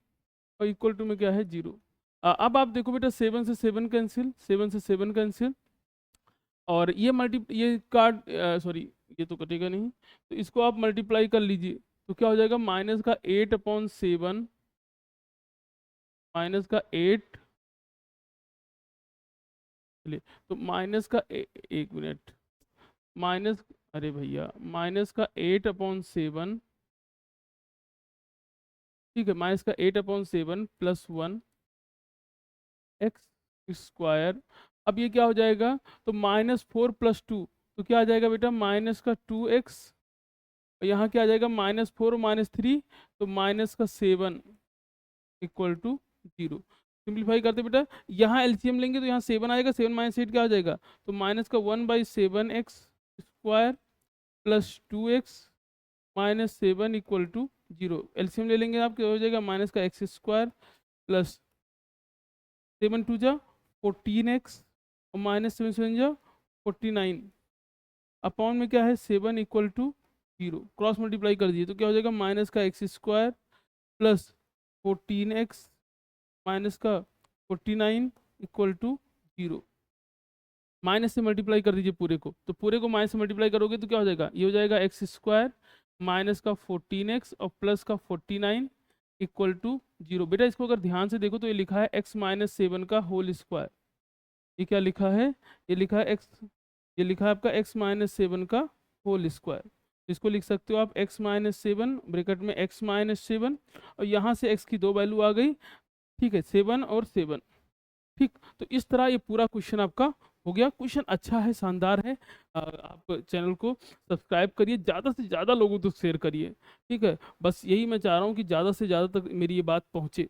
और इक्वल टू में क्या है 0। अब आप देखो बेटा 7 से 7 कैंसिल, 7 से 7 कैंसिल, और ये कार्ड सॉरी ये तो कटेगा नहीं, तो इसको आप मल्टीप्लाई कर लीजिए, तो क्या हो जाएगा -8/7 -8, चलिए, तो एक मिनट, माइनस, अरे भैया -8/7, ठीक है, -8/7 + 1 एक्स स्क्वायर। अब ये क्या हो जाएगा, तो -4 + 2, तो क्या आ जाएगा बेटा -2x, यहाँ क्या आ जाएगा -4 -3, तो -7 इक्वल टू 0। सिंप्लीफाई करते बेटा, यहाँ एलसीएम लेंगे तो यहाँ 7 आएगा, 7 - 8 क्या आ जाएगा, तो -1/7x square + 2x -7 equal to zero. LCM ले लेंगे आप, क्या हो जाएगा माइनस का एक्स स्क्वायर प्लस 7 टू जा 14x और माइनस 7 7 जा 49 अपॉन में क्या है 7 equal to zero. Cross multiply कर दीजिए तो क्या हो जाएगा माइनस का x square plus 14x minus का 49 इक्वल टू जीरो। माइनस से मल्टीप्लाई कर दीजिए पूरे को, तो पूरे को माइनस से मल्टीप्लाई करोगे तो क्या हो जाएगा, ये हो जाएगा एक्स स्क्वायर माइनस का 14x और प्लस का 49 इक्वल टू जीरो। बेटा इसको अगर ध्यान से देखो तो ये लिखा है x माइनस 7 का होल स्क्वायर। ये क्या लिखा है, ये लिखा है x, ये लिखा है आपका x माइनस 7 का होल स्क्वायर। इसको लिख सकते हो आप x माइनस 7 ब्रैकेट में x माइनस 7 और यहाँ से x की दो वैल्यू आ गई, ठीक है 7 और 7, ठीक। तो इस तरह ये पूरा क्वेश्चन आपका हो गया। क्वेश्चन अच्छा है, शानदार है। आप चैनल को सब्सक्राइब करिए, ज़्यादा से ज़्यादा लोगों तक शेयर करिए, ठीक है। बस यही मैं चाह रहा हूँ कि ज़्यादा से ज़्यादा तक मेरी ये बात पहुँचे।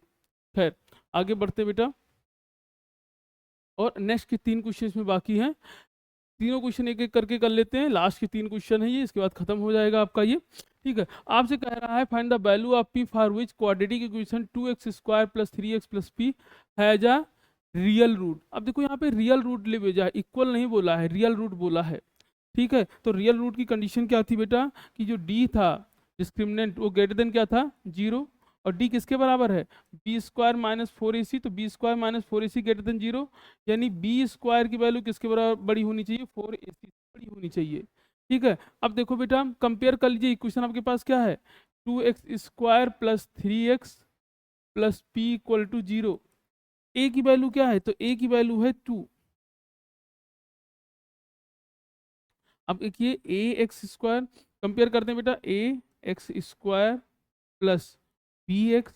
खैर आगे बढ़ते बेटा, और नेक्स्ट के 3 क्वेश्चन इसमें बाकी हैं। तीनों क्वेश्चन एक एक करके कर लेते हैं। लास्ट के 3 क्वेश्चन है ये, इसके बाद खत्म हो जाएगा आपका ये, ठीक है। आपसे कह रहा है find the value of p for which quadratic equation 2x square plus 3x plus p has a real root. अब देखो यहाँ पे रियल रूट ले भेजा है, इक्वल नहीं बोला है, रियल रूट बोला है, ठीक है। तो रियल रूट की कंडीशन क्या थी बेटा, कि जो d था डिस्क्रिमिनेंट वो ग्रेटर देन क्या था 0, और d किसके बराबर है बी स्क्वायर माइनस 4ac, तो B square minus 4ac greater than 0, यानी बी स्क्वायर की वैल्यू किसके बराबर बड़ी होनी चाहिए 4ac से बड़ी होनी चाहिए, ठीक है। अब देखो बेटा कंपेयर कर लीजिए, इक्वेशन आपके पास क्या है 2x square plus 3x plus P equal to 0। ए की वैल्यू क्या है, तो ए की वैल्यू है 2। अब देखिए ए एक्स स्क्वायर कंपेयर करते हैं बेटा, A X square plus B x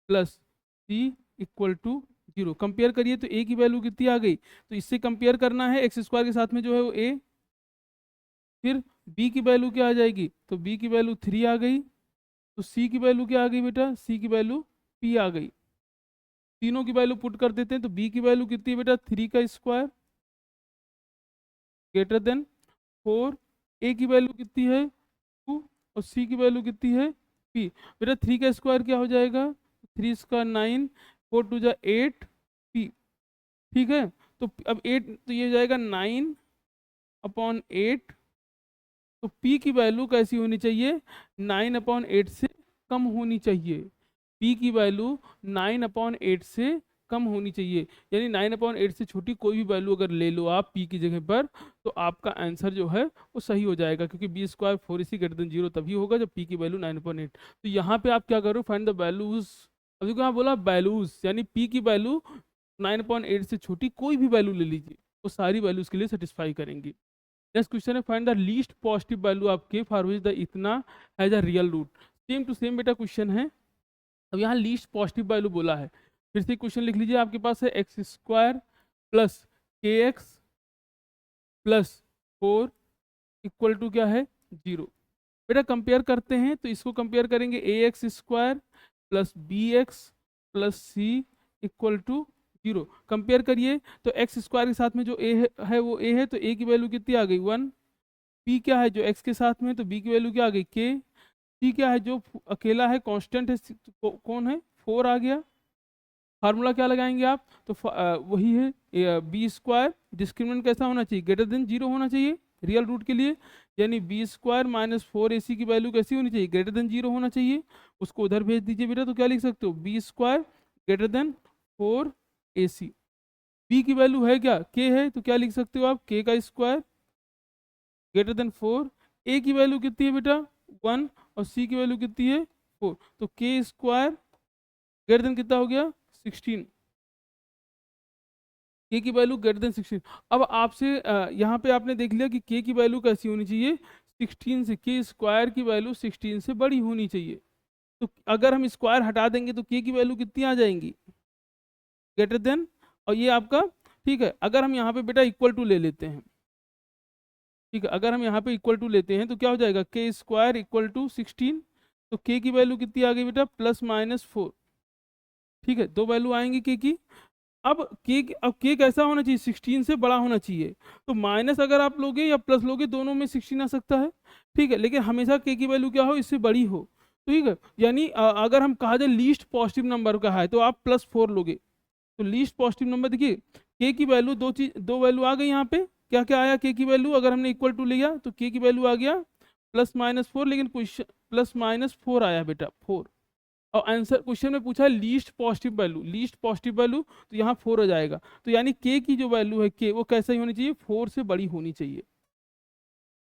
plus C equal to 0। Compare करिए तो ए की वैल्यू कितनी आ गई, तो इससे कंपेयर करना है एक्स स्क्वायर के साथ में जो है वो ए, फिर बी की वैल्यू क्या आ जाएगी, तो बी की वैल्यू 3 आ गई, तो सी की वैल्यू क्या आ गई बेटा, सी की वैल्यू पी आ गई। तीनों की वैल्यू पुट कर देते हैं, तो बी की वैल्यू कितनी है बेटा 3 का स्क्वायर ग्रेटर देन 4, ए की वैल्यू कितनी है 2 और सी की वैल्यू कितनी है पी। बेटा 3 का स्क्वायर क्या हो जाएगा 3 स्क्वायर 9, 4 टू जा 8 पी, ठीक है। तो अब 8 तो ये हो जाएगा 9 अपॉन 8, तो p की वैल्यू कैसी होनी चाहिए 9 अपॉन 8 से कम होनी चाहिए। p की वैल्यू 9 अपॉन 8 से कम होनी चाहिए, यानी 9 अपॉन 8 से छोटी कोई भी वैल्यू अगर ले लो आप p की जगह पर, तो आपका आंसर जो है वो सही हो जाएगा, क्योंकि B square 4ac greater than 0 तभी होगा जब p की वैल्यू 9 अपॉन 8। तो यहाँ पे आप क्या करो फाइंड द वैल्यूज। अब देखो यहाँ बोला वैल्यूज, यानी p की वैल्यू 9 अपॉन 8 से छोटी कोई भी वैल्यू ले लीजिए, वो सारी वैल्यूज के लिए सेटिस्फाई करेंगी। नेक्स्ट क्वेश्चन है find the least positive value of k for which the इतना has a real root. Same to same बेटा क्वेश्चन है। अब यहाँ लीस्ट पॉजिटिव वैल्यू बोला है, फिर से क्वेश्चन लिख लीजिए, आपके पास है एक्स स्क्वायर प्लस के एक्स प्लस 4 इक्वल टू क्या है 0। बेटा कंपेयर करते हैं, तो इसको कंपेयर करेंगे A X square plus B x plus C equal to 0। Compare करिए तो एक्स स्क्वायर के साथ में जो ए है वो ए है, तो ए की वैल्यू कितनी आ गई 1। पी क्या है जो एक्स के साथ में, तो बी की वैल्यू क्या आ गई के। सी क्या है जो अकेला है कांस्टेंट है, कौन है 4 आ गया। फार्मूला क्या लगाएंगे आप, तो वही है बी स्क्वायर, डिस्क्रिमिनेंट कैसा होना चाहिए ग्रेटर देन 0 होना चाहिए रियल रूट के लिए, यानी बी स्क्वायर माइनस 4ac की वैल्यू कैसी होनी चाहिए ग्रेटर देन 0 होना चाहिए। उसको उधर भेज दीजिए बेटा, तो क्या लिख सकते हो b square greater than 4ac। B की वैल्यू है क्या के है, तो क्या लिख सकते हो आप के का स्क्वायर ग्रेटर देन 4। ए की वैल्यू कितनी है बेटा 1 और सी की वैल्यू कितनी है 4, तो के स्क्वायर ग्रेटर देन कितना हो गया 16, के की वैल्यू ग्रेटर देन 16। अब आपसे यहाँ पे आपने देख लिया कि के की वैल्यू कैसी होनी चाहिए 16 से, के स्क्वायर की वैल्यू 16 से बड़ी होनी चाहिए। तो अगर हम स्क्वायर हटा देंगे तो के की वैल्यू कितनी आ जाएंगी ग्रेटर देन, और ये आपका ठीक है। अगर हम यहाँ पे बेटा इक्वल टू ले लेते हैं, ठीक है, अगर हम यहाँ पे इक्वल टू लेते हैं तो क्या हो जाएगा के स्क्वायर इक्वल टू 16, तो के की वैल्यू कितनी आ गई बेटा प्लस माइनस 4, ठीक है, दो वैल्यू आएंगी के की। अब के कैसा होना चाहिए 16 से बड़ा होना चाहिए, तो माइनस अगर आप लोगे या प्लस लोगे दोनों में 16 आ सकता है, ठीक है, लेकिन हमेशा के की वैल्यू क्या हो इससे बड़ी हो। ठीक है, यानी अगर हम कहा जाए लीस्ट पॉजिटिव नंबर का है तो आप +4 लोगे। तो लीस्ट पॉजिटिव नंबर देखिए, के की वैल्यू दो वैल्यू आ गई यहाँ पे, क्या क्या आया के की वैल्यू, अगर हमने इक्वल टू लिया तो के की वैल्यू आ गया +-4, लेकिन क्वेश्चन +-4 आया बेटा 4। और आंसर क्वेश्चन में पूछा है least positive value, least positive value तो यहाँ 4 हो जाएगा। तो यानी के की जो वैल्यू है के, वो कैसे होनी चाहिए, 4 से बड़ी होनी चाहिए,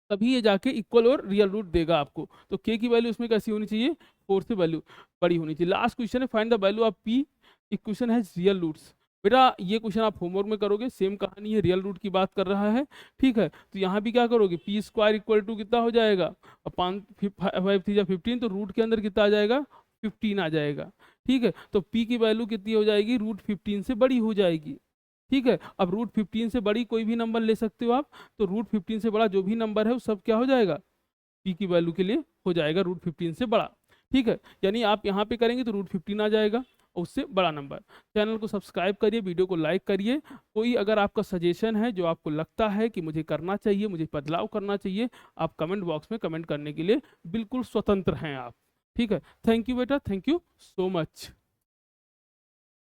तभी ये जाके इक्वल और रियल रूट देगा आपको। तो के की वैल्यू इसमें कैसी होनी चाहिए, 4 से वैल्यू बड़ी होनी चाहिए। लास्ट क्वेश्चन है find the value of P, equation है रियल रूट्स। बेटा ये क्वेश्चन आप होमवर्क में करोगे, सेम कहानी है, रियल रूट की बात कर रहा है, ठीक है। तो यहाँ भी क्या करोगे, पी स्क्वायर इक्वल टू कितना हो जाएगा, और 5 3 15, तो रूट के अंदर कितना आ जाएगा, 15 आ जाएगा, ठीक है। तो पी की वैल्यू कितनी हो जाएगी, √15 से बड़ी हो जाएगी, ठीक है। अब √15 से बड़ी कोई भी नंबर ले सकते हो आप, तो √15 से बड़ा जो भी नंबर है वो सब क्या हो जाएगा, पी की वैल्यू के लिए हो जाएगा √15 से बड़ा, ठीक है। यानी आप यहाँ पे करेंगे तो √15 आ जाएगा और उससे बड़ा नंबर। चैनल को सब्सक्राइब करिए, वीडियो को लाइक करिए। कोई अगर आपका सजेशन है जो आपको लगता है कि मुझे करना चाहिए, मुझे बदलाव करना चाहिए, आप कमेंट बॉक्स में कमेंट करने के लिए बिल्कुल स्वतंत्र हैं आप, ठीक है। थैंक यू बेटा, थैंक यू सो मच।